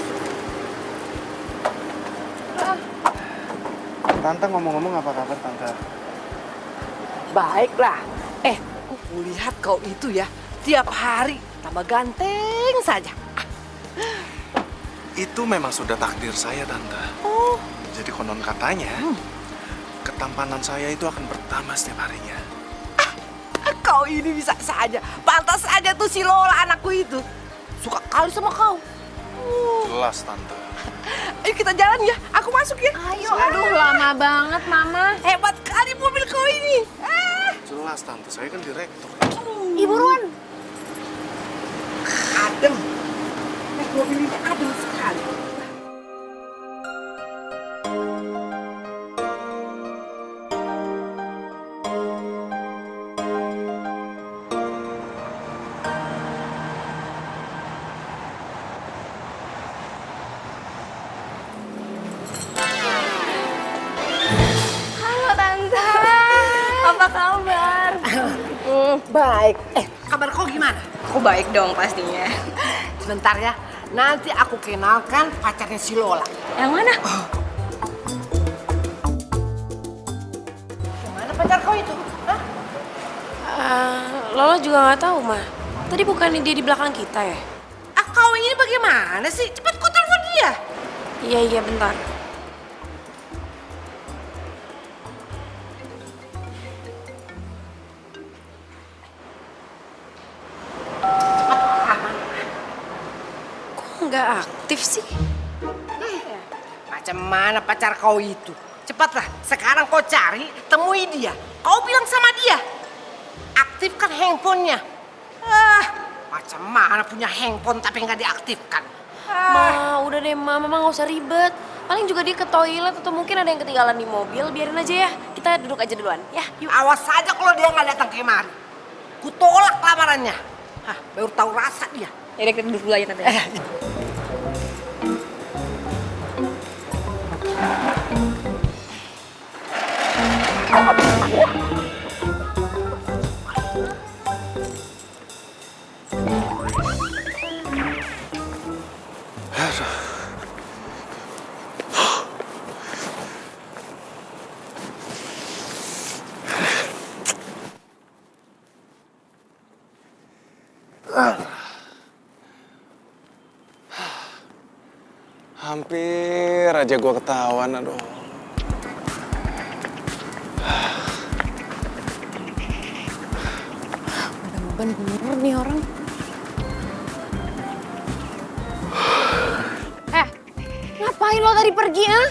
Tante ngomong-ngomong apa kabar Tante? Baiklah. Aku lihat kau itu ya. Tiap hari tambah ganteng saja. Itu memang sudah takdir saya Tante. Oh, Jadi konon katanya, ketampanan saya itu akan bertambah setiap harinya. kau ini bisa saja. Pantas saja tuh si Lola anakku itu. Suka kali sama kau. Jelas Tante. Ayo kita jalan ya. Aku masuk ya. Ayo, aduh lama banget mama. Hebat kali mobil kau ini. Jelas Tante, saya kan direktur. Ih buruan. Adem. Naik mobil ini adem sekali. Halo Tante. Apa kabar? Baik. Kabar kau gimana? Aku baik dong pastinya. Sebentar ya. Nanti aku kenalkan pacarnya si Lola. Yang mana? Gimana pacar kau itu? Hah? Lola juga nggak tahu mah. Tadi bukannya dia di belakang kita ya? Kau ini bagaimana sih? Cepat kau telepon dia. Iya bentar. Kok nggak aktif sih? Macam mana pacar kau itu? Cepatlah, sekarang kau cari, temui dia. Kau bilang sama dia, aktifkan handphonenya. Macam mana punya handphone tapi nggak diaktifkan? Ma, udah deh mama nggak usah ribet. Paling juga dia ke toilet atau mungkin ada yang ketinggalan di mobil. Biarin aja ya, kita duduk aja duluan. Ya, yuk. Awas saja kalau dia nggak datang kemari. Kutolak lamarannya. Baru tahu rasa dia. Yaudah kita duduk dulu aja Tante. Hampir aja gue ketahuan, aduh. Beban bener nih orang. Ngapain lo tadi pergi, ah?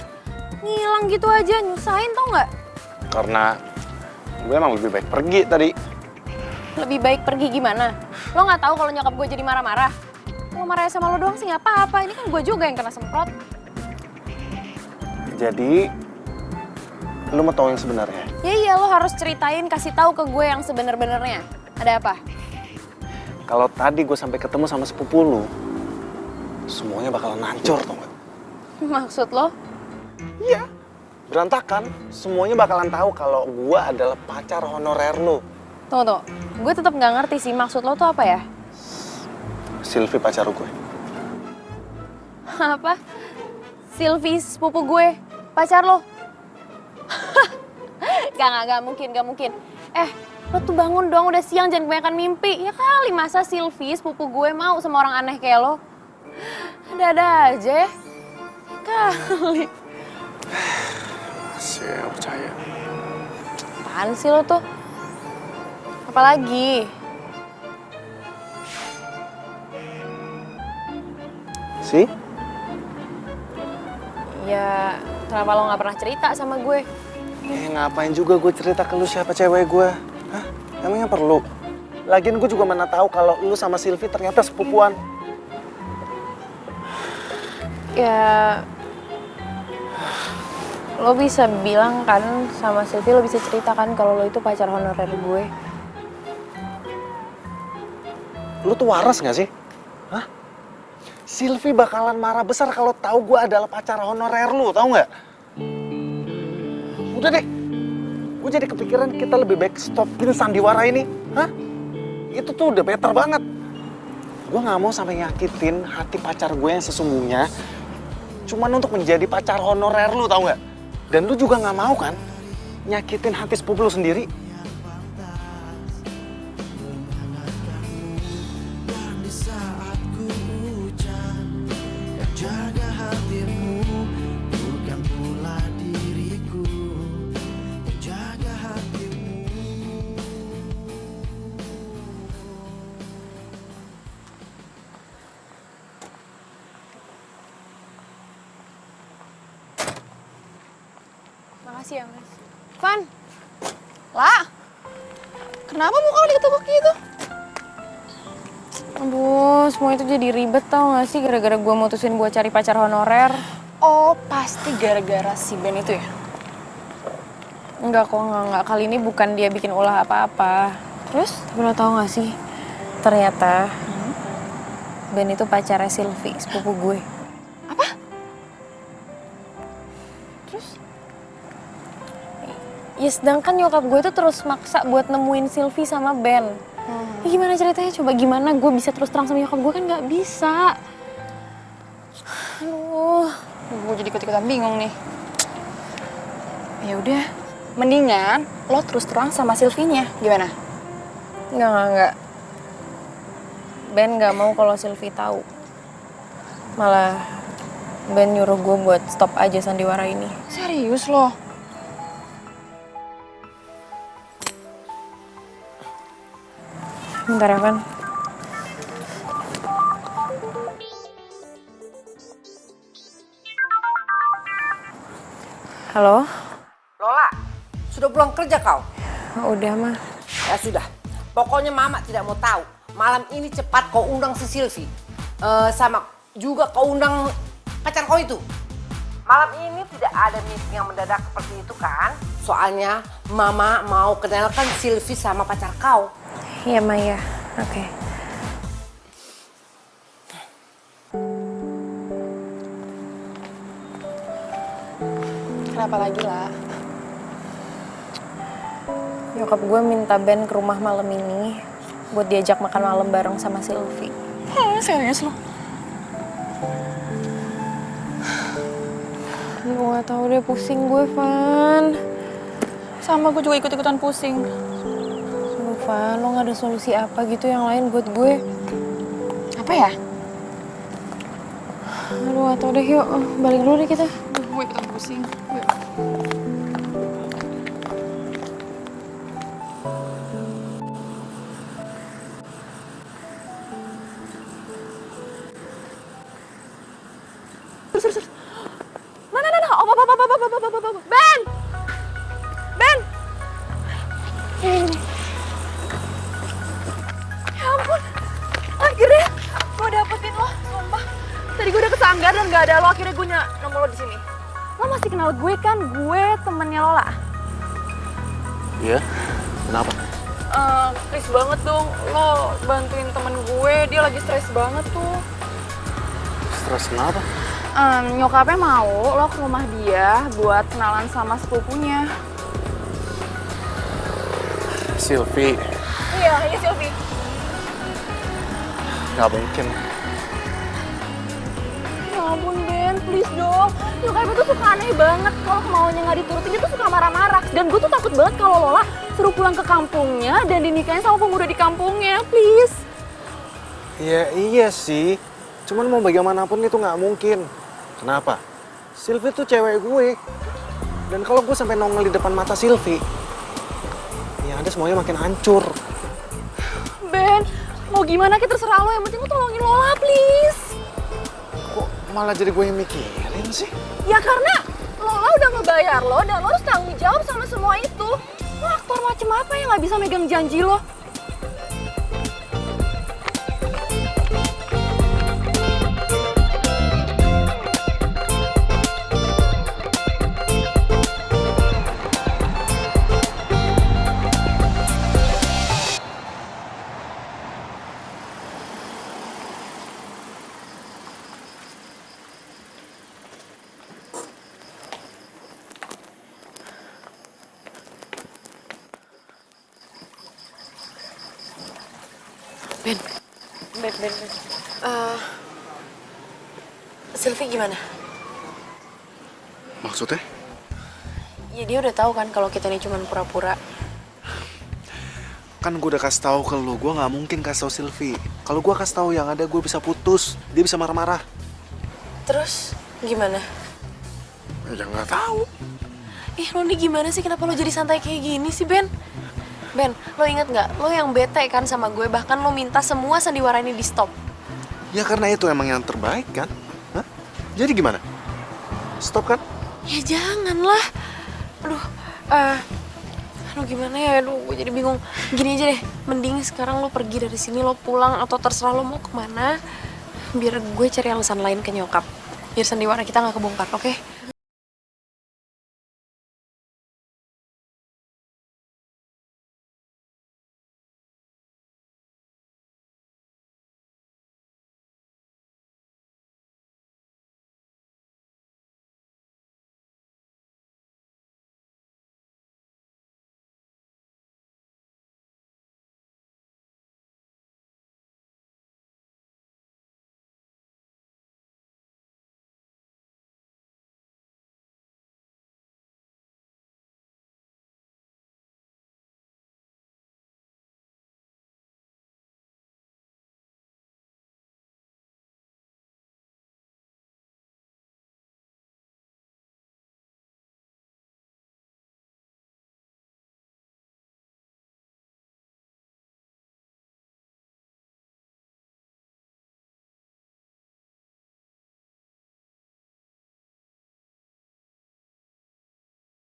Ngilang gitu aja, nyusahin tau nggak? Karena gue emang lebih baik pergi tadi. Lebih baik pergi gimana? Lo nggak tahu kalau nyokap gue jadi marah-marah? Lo marah sama lo doang sih nggak apa-apa. Ini kan gue juga yang kena semprot. Jadi, lu mau tahu yang sebenarnya? Ya iya, lo harus ceritain, kasih tahu ke gue yang sebener-benernya. Ada apa? Kalau tadi gue sampai ketemu sama sepupu lu, semuanya bakalan hancur, tau gak? Maksud lo? Iya. Berantakan. Semuanya bakalan tahu kalau gue adalah pacar honorer lu. Tunggu. Gue tetap nggak ngerti sih maksud lo tuh apa ya? Sylvie pacar gue. Apa? Sylvie sepupu gue, pacar lo? Gak mungkin. Lo tuh bangun dong, udah siang, jangan kebanyakan mimpi. Ya kali, masa Sylvie sepupu gue mau sama orang aneh kayak lo? Ada-ada aja ya. Kali. Masih gak percaya. Apaan sih lo tuh? Apalagi? Sih? Ya, kenapa lo gak pernah cerita sama gue? Ngapain juga gue cerita ke lu siapa cewek gue? Hah? Emangnya perlu? Lagian gue juga mana tahu kalau lu sama Sylvie ternyata sepupuan. Ya, lo bisa bilang kan sama Sylvie, lo bisa ceritakan kalau lo itu pacar honorer gue. Lu tuh waras gak sih? Hah? Sylvie bakalan marah besar kalau tahu gue adalah pacar honorer lu, tahu nggak? Udah deh, gue jadi kepikiran kita lebih baik stopin sandiwara ini. Hah? Itu tuh udah better banget. Gue nggak mau sampai nyakitin hati pacar gue yang sesungguhnya cuman untuk menjadi pacar honorer lu, tahu nggak? Dan lu juga nggak mau kan nyakitin hati sepupu lu sendiri. Makasih ya, Mas. Van! Lah! Kenapa muka lo diketuk gitu? Aduh, semua itu jadi ribet tau gak sih gara-gara gue mutusin buat cari pacar honorer. Oh, pasti gara-gara si Ben itu ya? Enggak kok, enggak. Kali ini bukan dia bikin ulah apa-apa. Terus? Tapi lo tau gak sih, ternyata Ben itu pacarnya Sylvie, sepupu gue. Ya sedangkan nyokap gue tuh terus maksa buat nemuin Sylvie sama Ben. Ya gimana ceritanya? Coba gimana gue bisa terus terang sama nyokap gue kan nggak bisa. Aduh. Gue jadi ikut-ikutan bingung nih. Ya udah, mendingan lo terus terang sama Sylvie-nya. Gimana? Enggak. Ben nggak mau kalau Sylvie tahu. Malah Ben nyuruh gue buat stop aja sandiwara ini. Serius lo? Bentar ya, Van. Halo? Lola, sudah pulang kerja kau? Udah, mah. Ya sudah, pokoknya mama tidak mau tahu. Malam ini cepat kau undang si Sylvie. Sama juga kau undang pacar kau itu. Malam ini tidak ada meeting yang mendadak seperti itu kan? Soalnya mama mau kenalkan Sylvie sama pacar kau. Iya, Maya. Oke. Kenapa lagi lah? Nyokap gue minta Ben ke rumah malam ini buat diajak makan malam bareng sama Sylvie. Serius lo? Gue gak tau deh, pusing gue, Van. Sama gue juga ikut-ikutan pusing. Aduh, Van, lo gak ada solusi apa gitu yang lain buat gue? Apa ya? Aduh, gak tau deh, yuk. Balik dulu deh kita. Gue ikutan pusing. Yuk. Ben! Ben! Ya ampun. bayar dan gak ada lo, akhirnya gue nemu lo di sini. Lo masih kenal gue kan? Gue temennya Lola. Iya? Kenapa? Please banget dong, lo bantuin temen gue, dia lagi stres banget tuh. Stres kenapa? Nyokapnya mau lo ke rumah dia buat kenalan sama sepupunya. Sylvie, Iya Sylvie. nggak mungkin. Ya ampun Ben, please dong. Nyokapnya tuh suka aneh banget kalau maunya nggak diturutin, dia tuh suka marah-marah. Dan gue tuh takut banget kalau Lola suruh pulang ke kampungnya dan dinikahin sama pemuda di kampungnya, please. Iya sih, cuman mau bagaimanapun itu nggak mungkin. Kenapa? Sylvie tuh cewek gue. Dan kalau gue sampai nongol di depan mata Sylvie, ya ada semuanya makin hancur. Ben, mau gimana kita terserah lo, yang penting lo tolongin Lola, please. Kok malah jadi gue yang mikirin sih? Ya karena Lola udah ngebayar lo dan lo harus tanggung jawab sama semua itu. Lo aktor macem apa yang nggak bisa megang janji lo? Ben. Sylvie gimana? Maksudnya? Ya dia udah tahu kan kalau kita ini cuma pura-pura. Kan gue udah kasih tahu ke lu, gue nggak mungkin kasih tahu Sylvie. Kalau gue kasih tahu yang ada gue bisa putus, dia bisa marah-marah. Terus gimana? Ya nggak tahu. Lo nih gimana sih? Kenapa lo jadi santai kayak gini sih, Ben? Ben, lo inget nggak? Lo yang bete kan sama gue, bahkan lo minta semua sandiwara ini di stop. Ya karena itu emang yang terbaik kan? Hah? Jadi gimana? Stop kan? Ya janganlah. Aduh gimana ya? Aduh, gue jadi bingung. Gini aja deh, mending sekarang lo pergi dari sini, lo pulang atau terserah lo mau kemana. Biar gue cari alasan lain ke nyokap. Biar sandiwara kita nggak kebongkar, oke?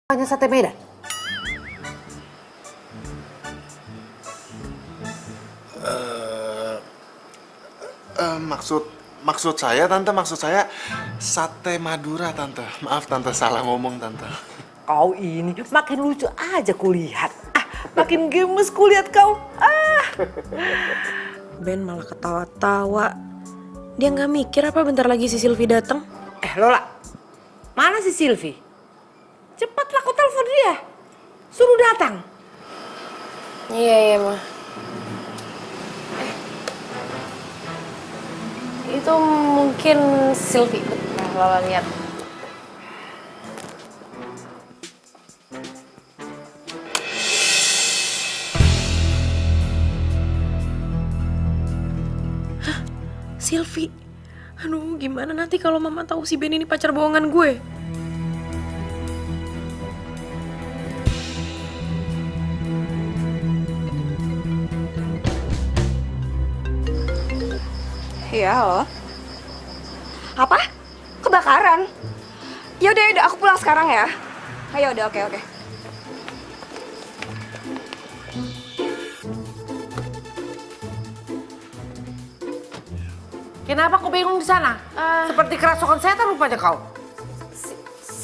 Hanya sate Medan. Maksud saya tante, maksud saya sate Madura tante. Maaf tante, salah ngomong tante. Kau ini makin lucu aja kulihat. Makin gemes kulihat kau. Ben malah ketawa-tawa. Dia nggak mikir apa bentar lagi si Sylvie datang. Lola, mana si Sylvie? Cepatlah kau telepon dia. Suruh datang. Iya, mah. Itu mungkin Sylvie. Nah, Lola lihat. Hah? Sylvie? Aduh, gimana nanti kalau mama tahu si Ben ini pacar bohongan gue? Iya, halo. Apa? Kebakaran? Yaudah, aku pulang sekarang ya. Ayo, udah, oke. Kenapa kau bingung di sana? Seperti kerasukan setan rupanya kau.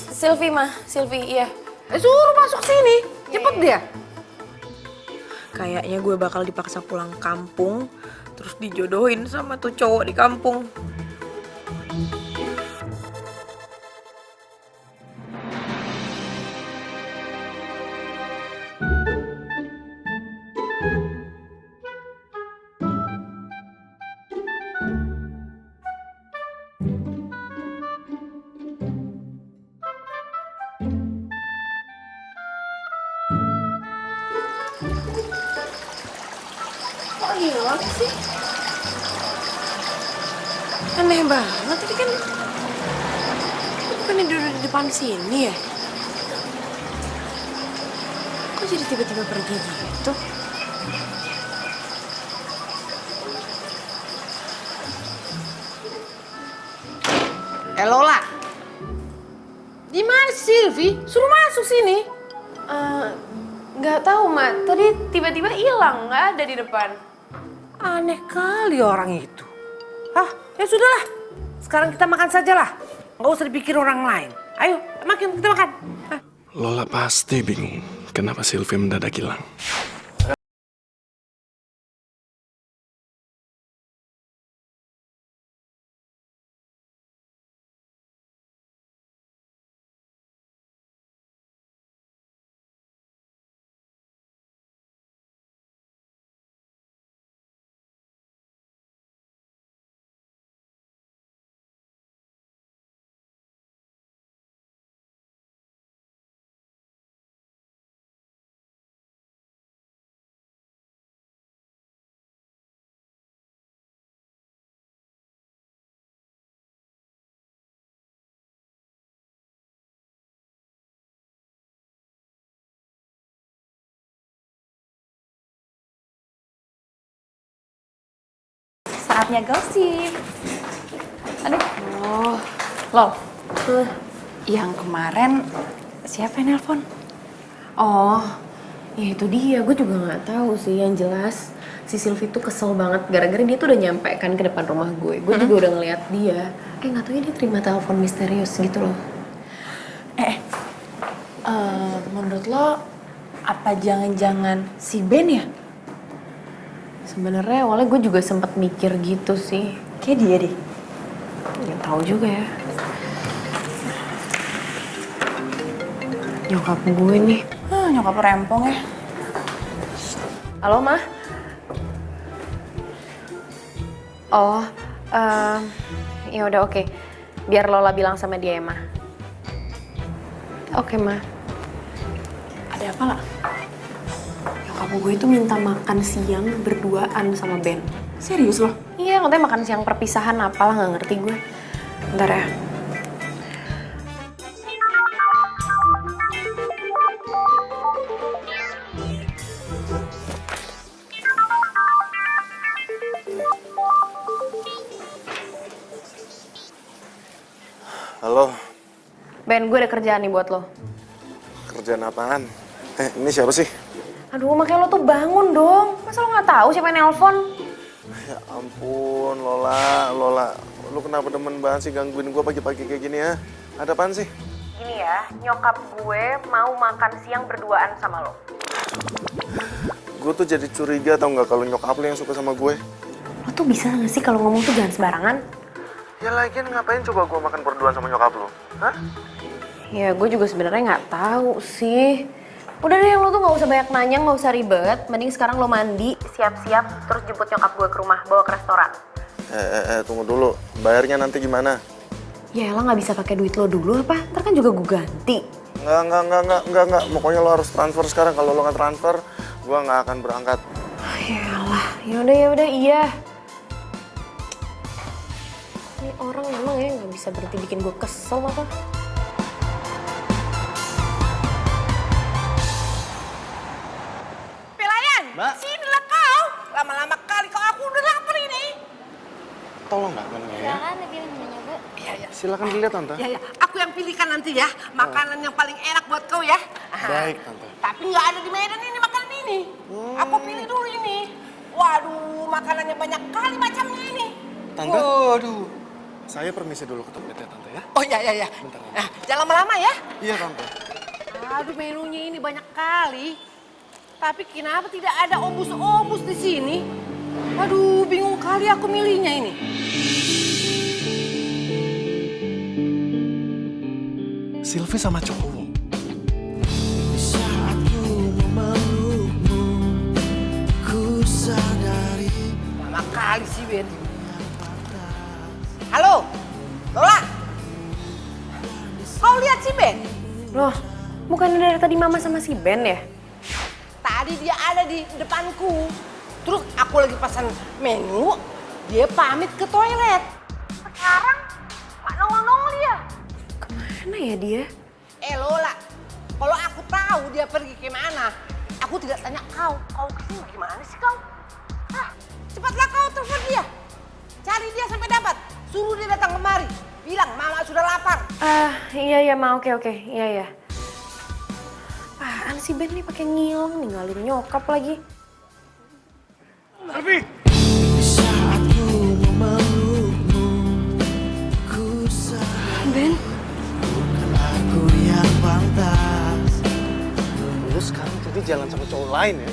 Sylvie mah, Sylvie, iya. Suruh masuk sini, cepet dia. Kayaknya gue bakal dipaksa pulang kampung, terus dijodohin sama tuh cowok di kampung. Kok hilang sih? Aneh banget, tadi kan bukannya duduk di depan sini ya? Kok jadi tiba-tiba pergi gitu? Lola. Di mana Sylvie? Suruh masuk sini. Nggak tahu, Mak. Tadi tiba-tiba hilang, nggak ada di depan. Aneh kali orang itu. Ya sudahlah. Sekarang kita makan sajalah. Nggak usah dipikir orang lain. Ayo, makin kita makan. Lola pasti bingung kenapa Sylvie mendadak hilang. Saatnya gosip. Aduh. Oh, Lol. Yang kemarin siapa yang nelpon? Oh, ya itu dia. Gue juga nggak tahu sih. Yang jelas si Sylvie tuh kesel banget gara-gara dia tuh udah nyampe kan ke depan rumah gue. Gue juga udah ngeliat dia. Nggak tahu dia terima telepon misterius gitu loh. Menurut lo apa jangan-jangan si Ben ya? Sebenarnya awalnya gue juga sempat mikir gitu sih. Kayak dia deh. Nggak tahu juga ya. Nyokap gue nih. Nyokap lo rempong ya. Halo, Ma? Oh, ya udah oke. Biar Lola bilang sama dia ya, Ma. Oke, Ma. Ada apa lah? Nyokap gue itu minta makan siang berduaan sama Ben. Serius lo? Iya, katanya makan siang perpisahan apalah, nggak ngerti gue. Bentar ya. Halo, Ben, gue ada kerjaan nih buat lo. kerjaan apaan? Ini siapa sih? Aduh, makanya lo tuh bangun dong. Masa lo nggak tahu siapa yang nelpon? Ya ampun, Lola. Lu kenapa demen banget sih gangguin gue pagi-pagi kayak gini ya? Ada apaan sih? Gini ya, nyokap gue mau makan siang berduaan sama lo. Gue tuh jadi curiga tau nggak kalau nyokap lu yang suka sama gue. Lo tuh bisa nggak sih kalau ngomong tuh jangan sembarangan? Ya lagian ngapain coba gue makan berduaan sama nyokap lu? Hah? Ya gue juga sebenarnya nggak tahu sih. Udah deh, lo tuh nggak usah banyak nanya, nggak usah ribet. Mending sekarang lo mandi, siap-siap, terus jemput nyokap gue ke rumah, bawa ke restoran. Tunggu dulu. Bayarnya nanti gimana? Ya elah, nggak bisa pakai duit lo dulu apa? Ntar kan juga gue ganti. Enggak. Pokoknya lo harus transfer sekarang. Kalau lo nggak transfer, gue nggak akan berangkat. Ya elah, yaudah iya. Ini orang emang ya nggak bisa berhenti bikin gue kesel apa? Pelayan, Mbak. sinilah kau. Lama-lama kali kau, aku udah lapar ini. Tolong nggak menunya ya? Silakan ambil menunya, Bu. Iya. Silakan dilihat tante. Ya, aku yang pilihkan nanti ya. Makanan yang paling enak buat kau ya. Baik tante. Tapi nggak ada di Medan ini makanan ini. Aku pilih dulu ini. Waduh, makanannya banyak kali macamnya ini. Tante? Waduh. Saya permisi dulu ke toiletnya, Tante ya. Oh iya, iya, iya. Bentar. Nah, jangan lama-lama ya. Iya, Tante. Aduh, menunya ini banyak kali. Tapi kenapa tidak ada obus-obus di sini? Aduh, bingung kali aku milihnya ini. Sylvie sama cowok. Lama kali sih, Ben. Halo, Lola. Kau lihat si Ben? Loh, bukannya dari tadi Mama sama si Ben ya? Tadi dia ada di depanku. Terus aku lagi pesan menu, dia pamit ke toilet. Sekarang nggak nongol-nongol dia. Kemana ya dia? Lola, kalau aku tahu dia pergi kemana, aku tidak tanya kau. Kau kesini gimana sih kau? Ah, cepatlah kau telepon dia. Cari dia sampai dapat. Suruh dia datang kemari. Bilang Mama sudah lapar. Iya Ma, oke, iya. Apaan sih Ben nih pakai ngilang ninggalin nyokap lagi? Sylvie! Ben, Lu sekarang jadi jalan sama cowok lain ya?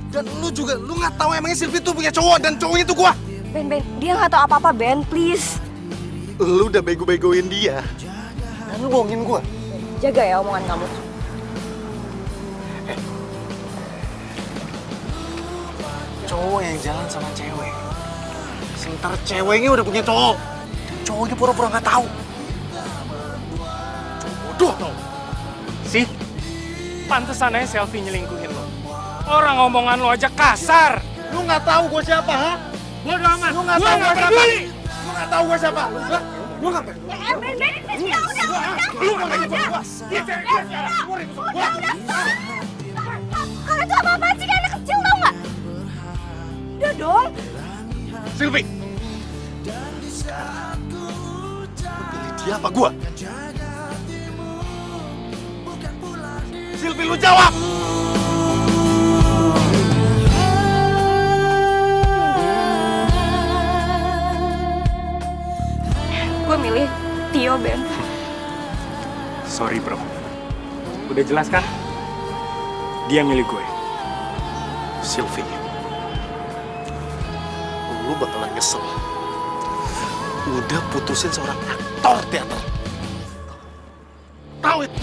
Dan lu juga, lu nggak tahu emangnya Sylvie tuh punya cowok dan cowoknya tuh gua. Ben, dia nggak tahu apa-apa, Ben, please. Lu udah bego-begoin dia. Dan lu bohongin gua. Jaga ya omongan kamu. Cowok yang jalan sama cewek. Sementara ceweknya udah punya cowok. Dan cowoknya pura-pura nggak tahu. Cowok bodoh tau. Sih, pantesan aja selfie nyelingkuhin lo. Orang omongan lo aja kasar. Lu nggak tahu gua siapa, ha? Bodoh amat. Lu nggak tahu gua siapa? Lu nggak tahu gua siapa? Hah? Lu nggak tahu. Lu nggak tahu gua. Kalian tuh apa-apaan sih, kayak anak kecil tau nggak? Udah dong. Sylvie. Sekarang lu pilih dia apa gua? Sylvie, lu jawab. Gue milih Tio, Ben. Sorry bro. Udah jelas kan? Dia milik gue. Sylvie, lu bakalan nyesel. Udah putusin seorang aktor teater. Tahu itu?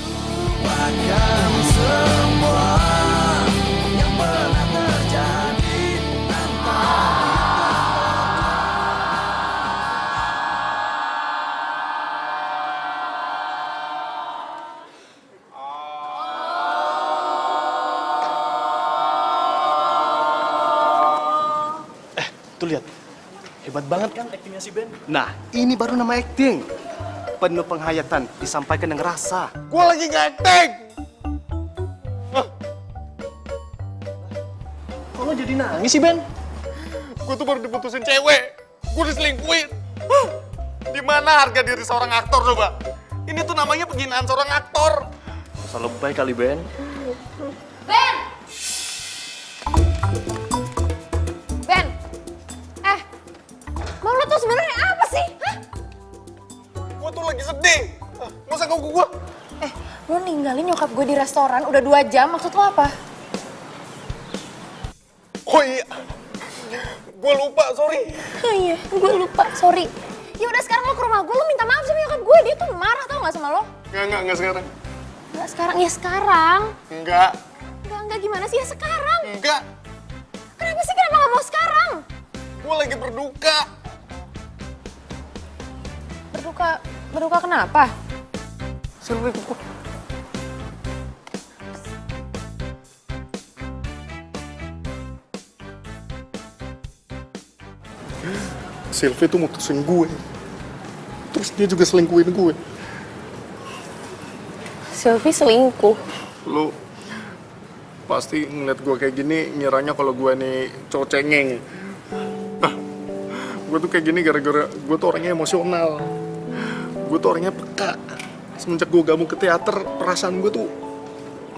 Tuh lihat, hebat banget kan aktingnya si Ben? Nah, ini baru nama acting. Penuh penghayatan, disampaikan dengan rasa. Gua lagi nggak acting. Kok lo jadi nangis sih, Ben? Gua tuh baru diputusin cewek. Gua diselingkuhin. Di mana harga diri seorang aktor coba? Ini tuh namanya penghinaan seorang aktor. Masa lebay kali, Ben. Ben, mau lo tuh sebenarnya apa sih? Hah? Gua tuh lagi sedih. Nggak usah ganggu gua. Lo ninggalin nyokap gue di restoran udah 2 jam, maksud lo apa? Oh iya. Gua lupa, sorry. Oh iya, gue lupa, sorry. Ya udah sekarang lo ke rumah gue, lo minta maaf sama nyokap gue. Dia tuh marah tau gak sama lo? Nggak sekarang. Enggak sekarang, ya sekarang. Enggak. Enggak gimana sih ya sekarang? Enggak. Kenapa sih, kenapa gak mau sekarang? Gua lagi berduka. Berduka kenapa? Sylvie, gua... Sylvie tuh mutusin gue. Terus dia juga selingkuhin gue. Sylvie selingkuh. Lu pasti ngeliat gue kayak gini ngiranya kalau gue nih cowok cengeng. Gue tuh kayak gini gara-gara gue tuh orangnya emosional. Gue tuh orangnya peka. Semenjak gue gabung ke teater, perasaan gue tuh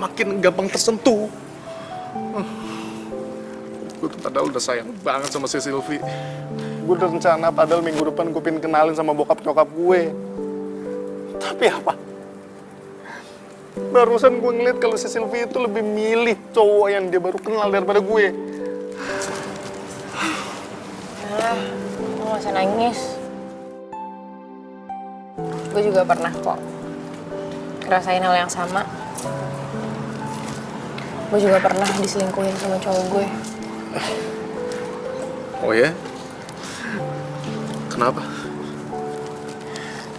makin gampang tersentuh. Gue tuh padahal udah sayang banget sama si Sylvie. Gue udah rencana padahal minggu depan gue pengen kenalin sama bokap nyokap gue. Tapi apa? Barusan gue ngeliat kalau si Sylvie itu lebih milih cowok yang dia baru kenal daripada gue. Lo gak usah nangis. Gue juga pernah kok ngerasain hal yang sama. Gue juga pernah diselingkuhin sama cowok gue. Oh ya? Kenapa?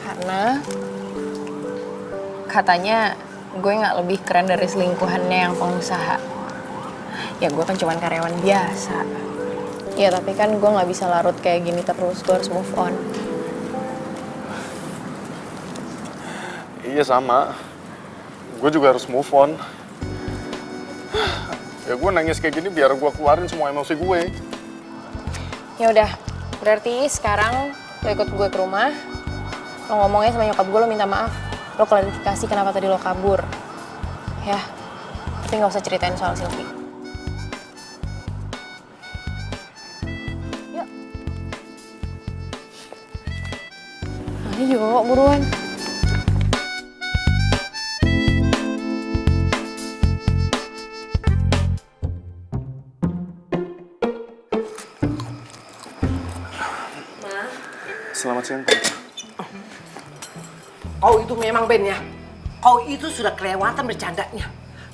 Karena katanya gue nggak lebih keren dari selingkuhannya yang pengusaha. Ya gue kan cuman karyawan biasa. Ya tapi kan gue nggak bisa larut kayak gini terus, gue harus move on. Iya sama. Gue juga harus move on. Ya gue nangis kayak gini biar gue keluarin semua emosi gue. Ya udah, berarti sekarang lo ikut gue ke rumah. Lo ngomongnya sama nyokap gue, lo minta maaf. Lo klarifikasi kenapa tadi lo kabur. Ya, tapi nggak usah ceritain soal Sylvie. Yuk. Ayo, buruan. Selamat siang, Tante. Kau itu memang Ben ya. Kau itu sudah kelewatan bercandanya.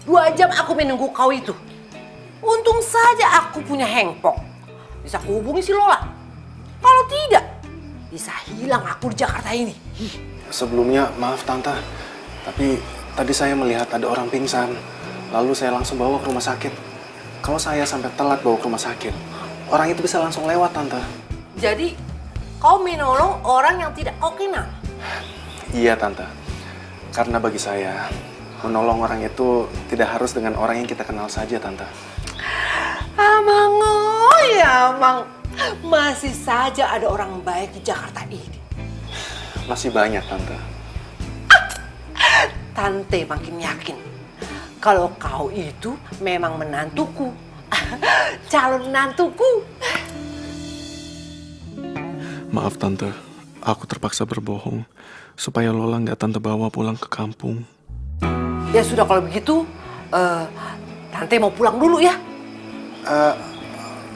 2 jam aku menunggu kau itu. Untung saja aku punya handphone. Bisa kuhubungi si Lola. Kalau tidak, bisa hilang aku di Jakarta ini. Sebelumnya, maaf Tante. Tapi tadi saya melihat ada orang pingsan. Lalu saya langsung bawa ke rumah sakit. Kalau saya sampai telat bawa ke rumah sakit, orang itu bisa langsung lewat, Tante. Jadi, kau menolong orang yang tidak kau kenal. Iya, Tante. Karena bagi saya, menolong orang itu tidak harus dengan orang yang kita kenal saja, Tante. Amang, oh ya Amang. Masih saja ada orang baik di Jakarta ini. Masih banyak, Tante. Tante makin yakin kalau kau itu memang menantuku. Calon menantuku. Maaf, Tante. Aku terpaksa berbohong supaya Lola nggak Tante bawa pulang ke kampung. Ya sudah kalau begitu, Tante mau pulang dulu ya.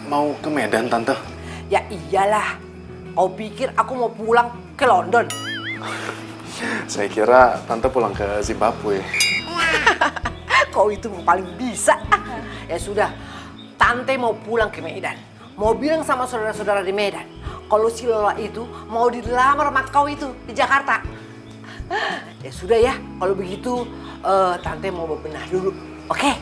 Mau ke Medan, Tante? Ya iyalah. Kau pikir aku mau pulang ke London? Saya kira Tante pulang ke Zimbabwe. Kau itu paling bisa. Ya sudah, Tante mau pulang ke Medan. Mau bilang sama saudara-saudara di Medan kalau si Lola itu mau dilamar sama kau itu di Jakarta. Ya sudah ya, kalau begitu Tante mau bebenah dulu, oke?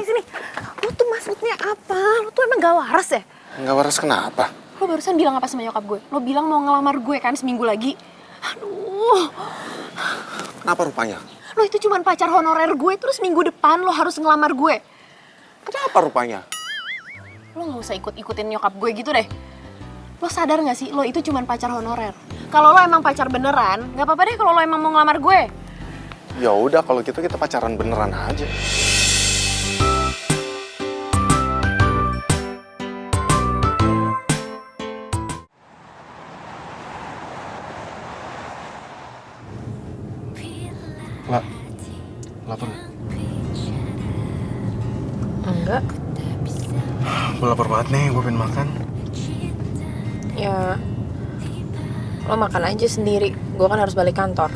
Sini. Lo tuh maksudnya apa? Lo tuh emang gak waras ya? Nggak waras kenapa? Lo barusan bilang apa sama nyokap gue? Lo bilang mau ngelamar gue kan seminggu lagi? Aduh. Kenapa rupanya? Lo itu cuma pacar honorer gue, terus minggu depan lo harus ngelamar gue. Kenapa rupanya? Lo gak usah ikut-ikutin nyokap gue gitu deh. Lo sadar gak sih, lo itu cuma pacar honorer. Kalau lo emang pacar beneran, gak apa-apa deh kalau lo emang mau ngelamar gue. Ya udah kalau gitu kita pacaran beneran aja. Lapar nggak? Enggak. Gue lapar banget nih, gue pengen makan. Ya, lo makan aja sendiri. Gue kan harus balik kantor.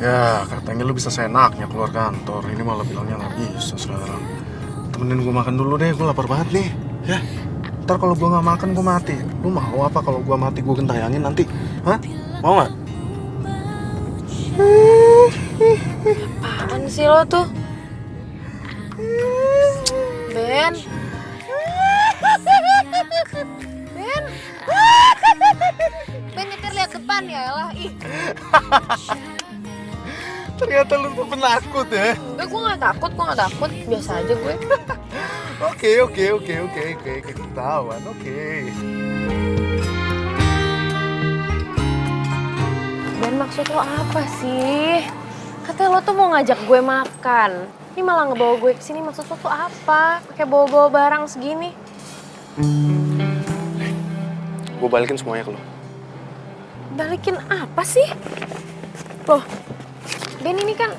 Ya, katanya lu bisa seenaknya keluar kantor. Ini malah bilangnya nggak bisa sekarang. Temenin gue makan dulu deh, gue lapar banget nih. Ya, ntar kalau gue nggak makan gue mati. Lu mau apa kalau gue mati gue gentayangin nanti? Hah? Mau nggak? Apaan sih lo tuh? Ben. Ben nyetir lihat depan ya lah. Ih. Ternyata lu tuh penakut ya. Enggak, gue gak takut. Biasa aja gue. Oke, ketahuan, oke. Ben, maksud lo apa sih? Katanya lo tuh mau ngajak gue makan. Ini malah ngebawa gue kesini, maksud lo tuh apa? Pakai bawa-bawa barang segini. Gue balikin semuanya ke lo. Balikin apa sih? Loh, Ben ini kan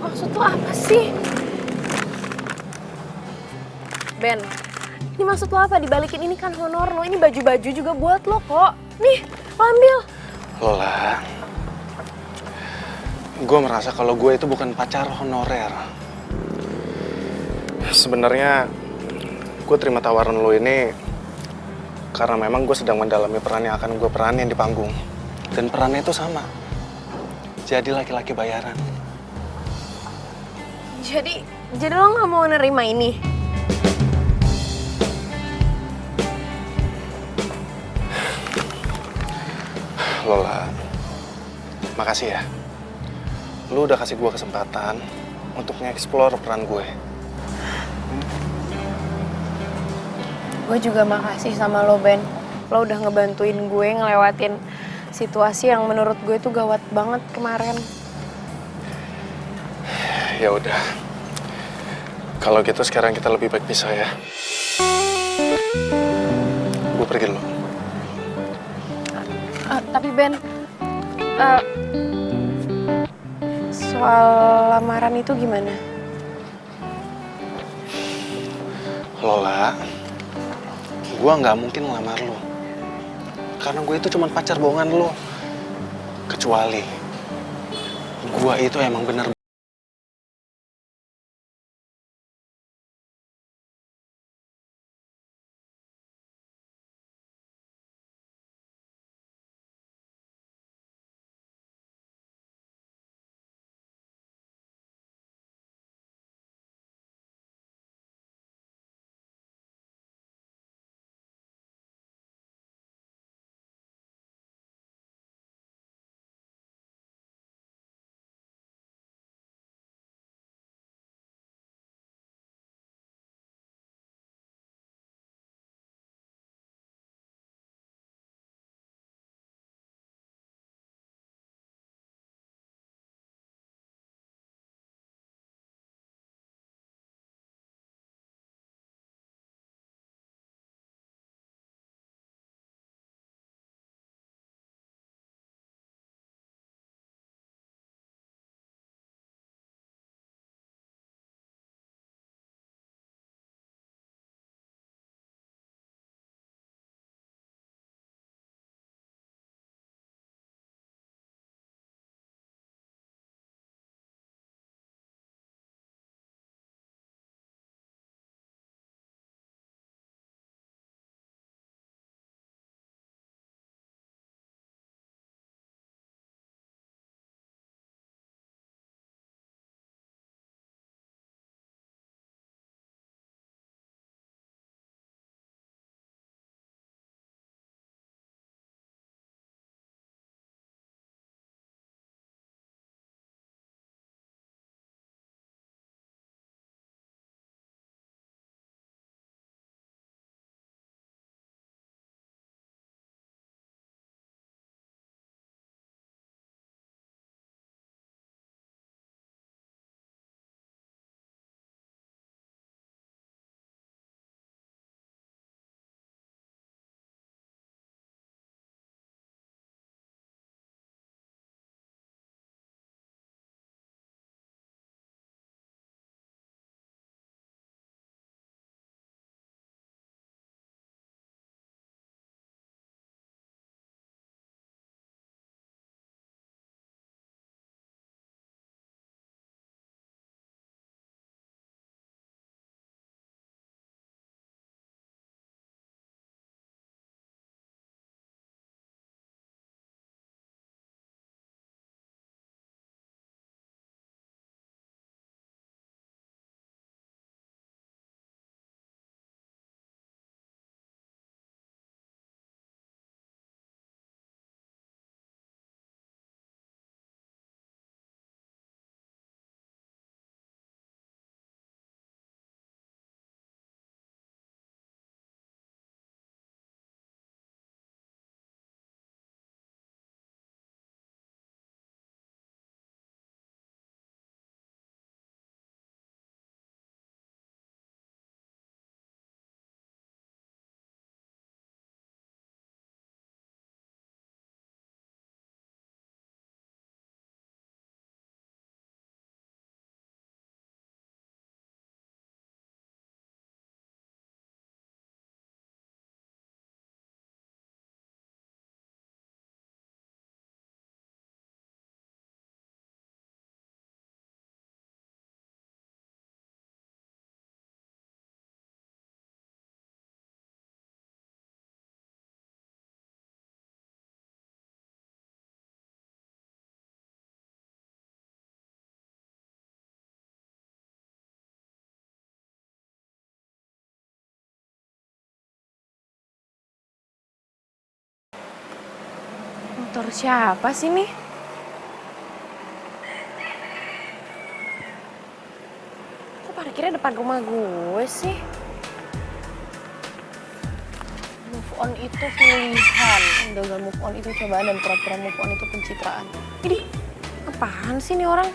maksud lo apa sih? Ben, ini maksud lo apa? Dibalikin, ini kan honor lo, ini baju-baju juga buat lo kok. Nih, lo ambil. Lola, gue merasa kalau gue itu bukan pacar honorer. Sebenarnya gue terima tawaran lo ini karena memang gue sedang mendalami peran yang akan gue peranin di panggung. Dan perannya itu sama, jadi laki-laki bayaran. Jadi lo nggak mau nerima ini? Lola, makasih ya. Lu udah kasih gue kesempatan untuk nge-explore peran gue. Gue juga makasih sama lo, Ben. Lo udah ngebantuin gue ngelewatin situasi yang menurut gue tuh gawat banget kemarin. Ya udah. Kalau gitu sekarang kita lebih baik pisah ya. Gue pergi dulu. Tapi Ben, soal lamaran itu gimana? Lola, gue nggak mungkin ngelamar lo. Karena gue itu cuma pacar bohongan lo. Kecuali gue itu emang bener Motor siapa sih nih? Kok parkirnya depan rumah gue sih? Move on itu pilihan, gagal move on itu cobaan, dan pura-pura move on itu pencitraan. Ini apaan sih nih orang?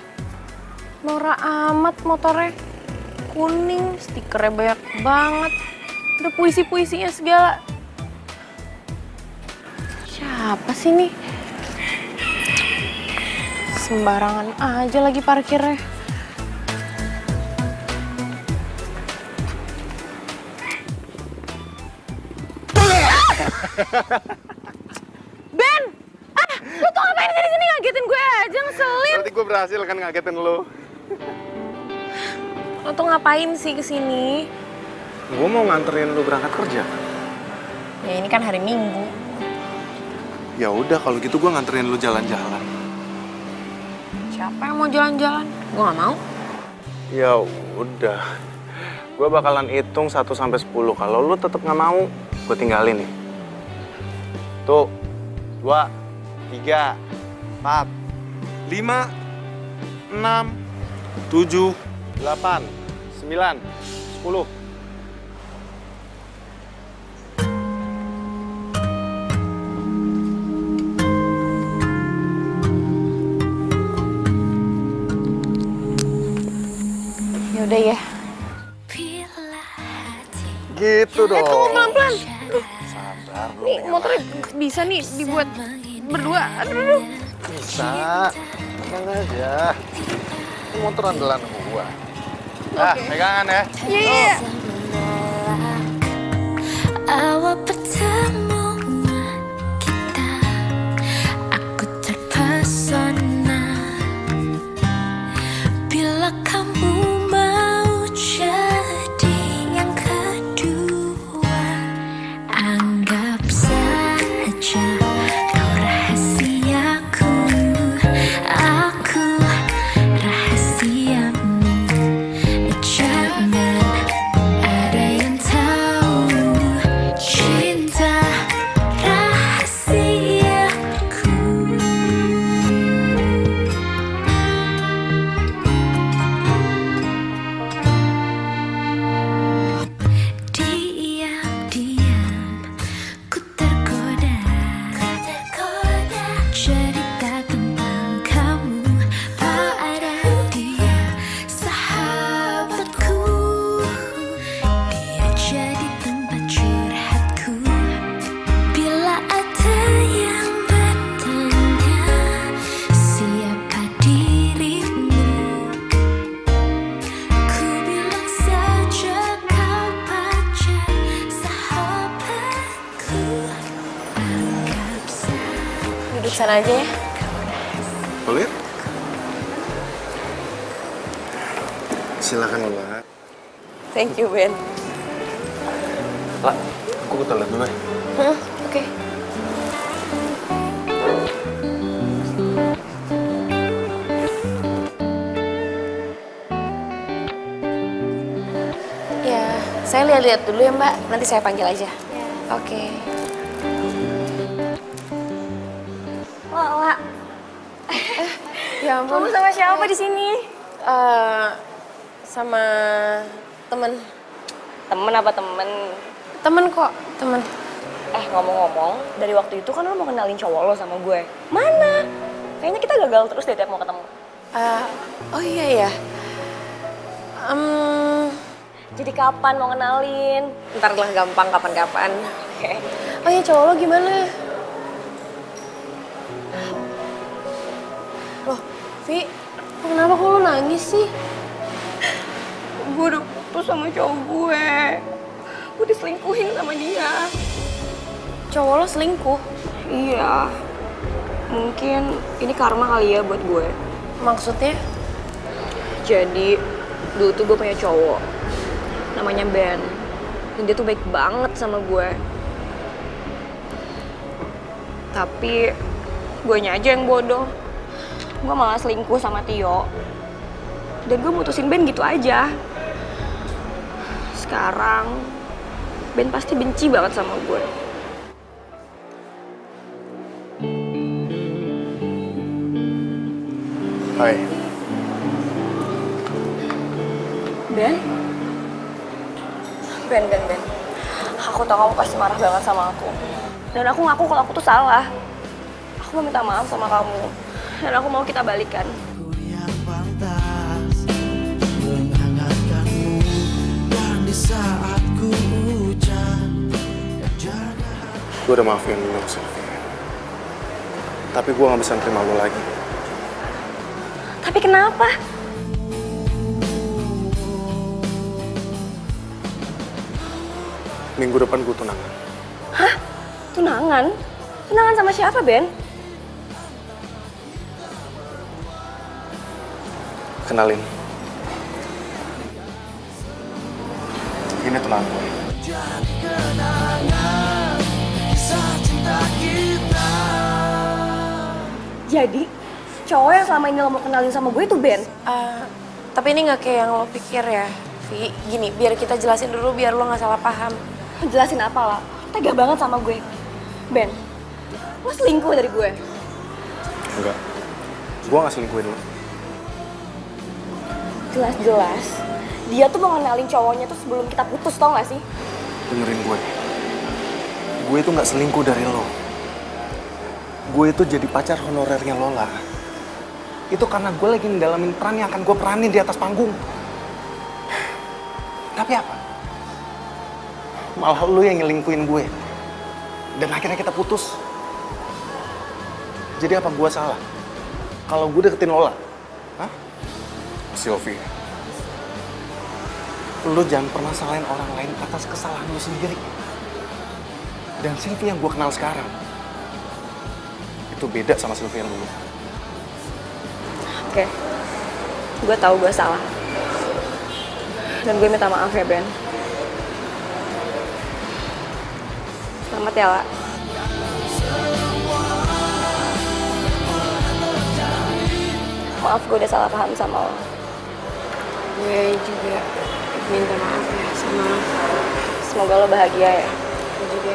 Norak amat motornya. Kuning, stikernya banyak banget. Ada puisi-puisinya segala. Siapa sih nih? Sembarangan aja lagi parkirnya. Ben! Ah! Lu tuh ngapain sini ngagetin gue aja, ngeselin. Berarti gue berhasil kan ngagetin lo. Lo tuh ngapain sih kesini? Gue mau nganterin lo berangkat kerja. Ya ini kan hari Minggu. Ya udah kalau gitu gue nganterin lo jalan-jalan. Siapa yang mau jalan-jalan? Gue gak mau. Ya udah. Gue bakalan hitung 1 sampai 10. Kalau lo tetap nggak mau, gue tinggalin nih. Tuh, 2, 3, 4, 5, 6, 7, 8, 9, 10. Yaudah ya. Gitu dong. Tunggu pelan-pelan. Sabar. Nih motornya bisa nih dibuat berdua. Aduh. Bisa. Tenang aja. Ini motor andalan gua. Ah, pegangan ya. Iya. Awal pertemuan kita, aku terpesona. Bila kamu mau jadi yang kedua, anggap saja kau rahasiaku, aku rahasiamu. Jangan ada yang tahu cinta rahasiaku. Diam-diam ku tergoda cerita tentang kamu pada dia, sahabatku. Dia jadi tempat curhatku. Bila ada yang bertanya siapa dirimu, ku bilang saja kau pacar sahabatku. Anggap saja. Duduk sana aja ya. Boleh? Silakan, Mbak. Thank you, Ben. Lah, aku ke toilet dulu ya. Oke. Ya, saya lihat-lihat dulu ya, Mbak. Nanti saya panggil aja. Oke. Lala, Ya ampun. kamu sama siapa di sini? Sama temen. Temen apa temen? Temen kok, temen. Ngomong-ngomong, dari waktu itu kan lo mau kenalin cowok lo sama gue. Mana? Kayaknya kita gagal terus deh tiap mau ketemu. Oh iya ya. Jadi kapan mau kenalin? Ntar lah gampang kapan-kapan. Oke. Oh iya, cowok lo gimana? Loh, Vi, kenapa kok lo nangis sih? Gue udah putus sama cowok gue. Gue diselingkuhin sama dia. Cowok lo selingkuh? Iya. Mungkin ini karma kali ya buat gue. Maksudnya? Jadi, dulu tuh gue punya cowok. Namanya Ben. Dan dia tuh baik banget sama gue. Tapi, guenya aja yang bodoh. Gue malah selingkuh sama Tio. Dan gue mutusin Ben gitu aja. Sekarang, Ben pasti benci banget sama gue. Hai. Ben? Ben. Aku tahu kamu pasti marah banget sama aku. Dan aku ngaku kalau aku tuh salah. Aku mau minta maaf sama kamu. Dan aku mau kita balikan. Gue udah maafin lo, Sylvia. Tapi gue gak bisa nerima lo lagi. Tapi kenapa? Minggu depan gue tunangan. Hah? Tunangan? Tunangan sama siapa, Ben? Kenalin. Ini tunangan gue. Jadi, cowok yang selama ini lo mau kenalin sama gue itu Ben? Tapi ini nggak kayak yang lo pikir ya, Vi. Gini, biar kita jelasin dulu biar lo nggak salah paham. Jelasin apa lah? Tega banget sama gue. Ben, lo selingkuh dari gue. Enggak. Gue gak selingkuhin lo. Jelas-jelas, dia tuh mau kenalin cowoknya tuh sebelum kita putus, tau gak sih? Dengerin gue. Gue itu gak selingkuh dari lo. Gue itu jadi pacar honorernya Lola. Itu karena gue lagi ngedalamin peran yang akan gue peranin di atas panggung. Tapi apa? Malah lo yang nyelingkuhin gue. Dan akhirnya kita putus. Jadi apa gue salah? Kalau gue deketin Lola? Hah? Sylvia, lo jangan pernah salahin orang lain atas kesalahan lo sendiri. Dan Sylvia yang gue kenal sekarang, itu beda sama Sylvia yang dulu. Oke, gue tahu gue salah. Dan gue minta maaf ya, Ben. Selamat ya, La. Maaf gue udah salah paham sama lo. Gue juga minta maaf ya sama lo. Semoga lo bahagia ya. Gue juga.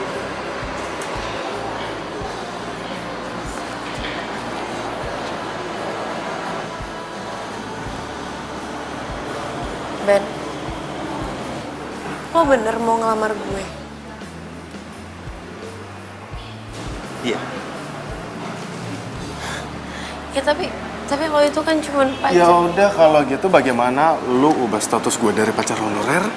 Ben, lo bener mau ngelamar gue? Iya. Ya tapi lo itu kan cuma pacar. Ya udah kalau gitu bagaimana lu ubah status gue dari pacar honorer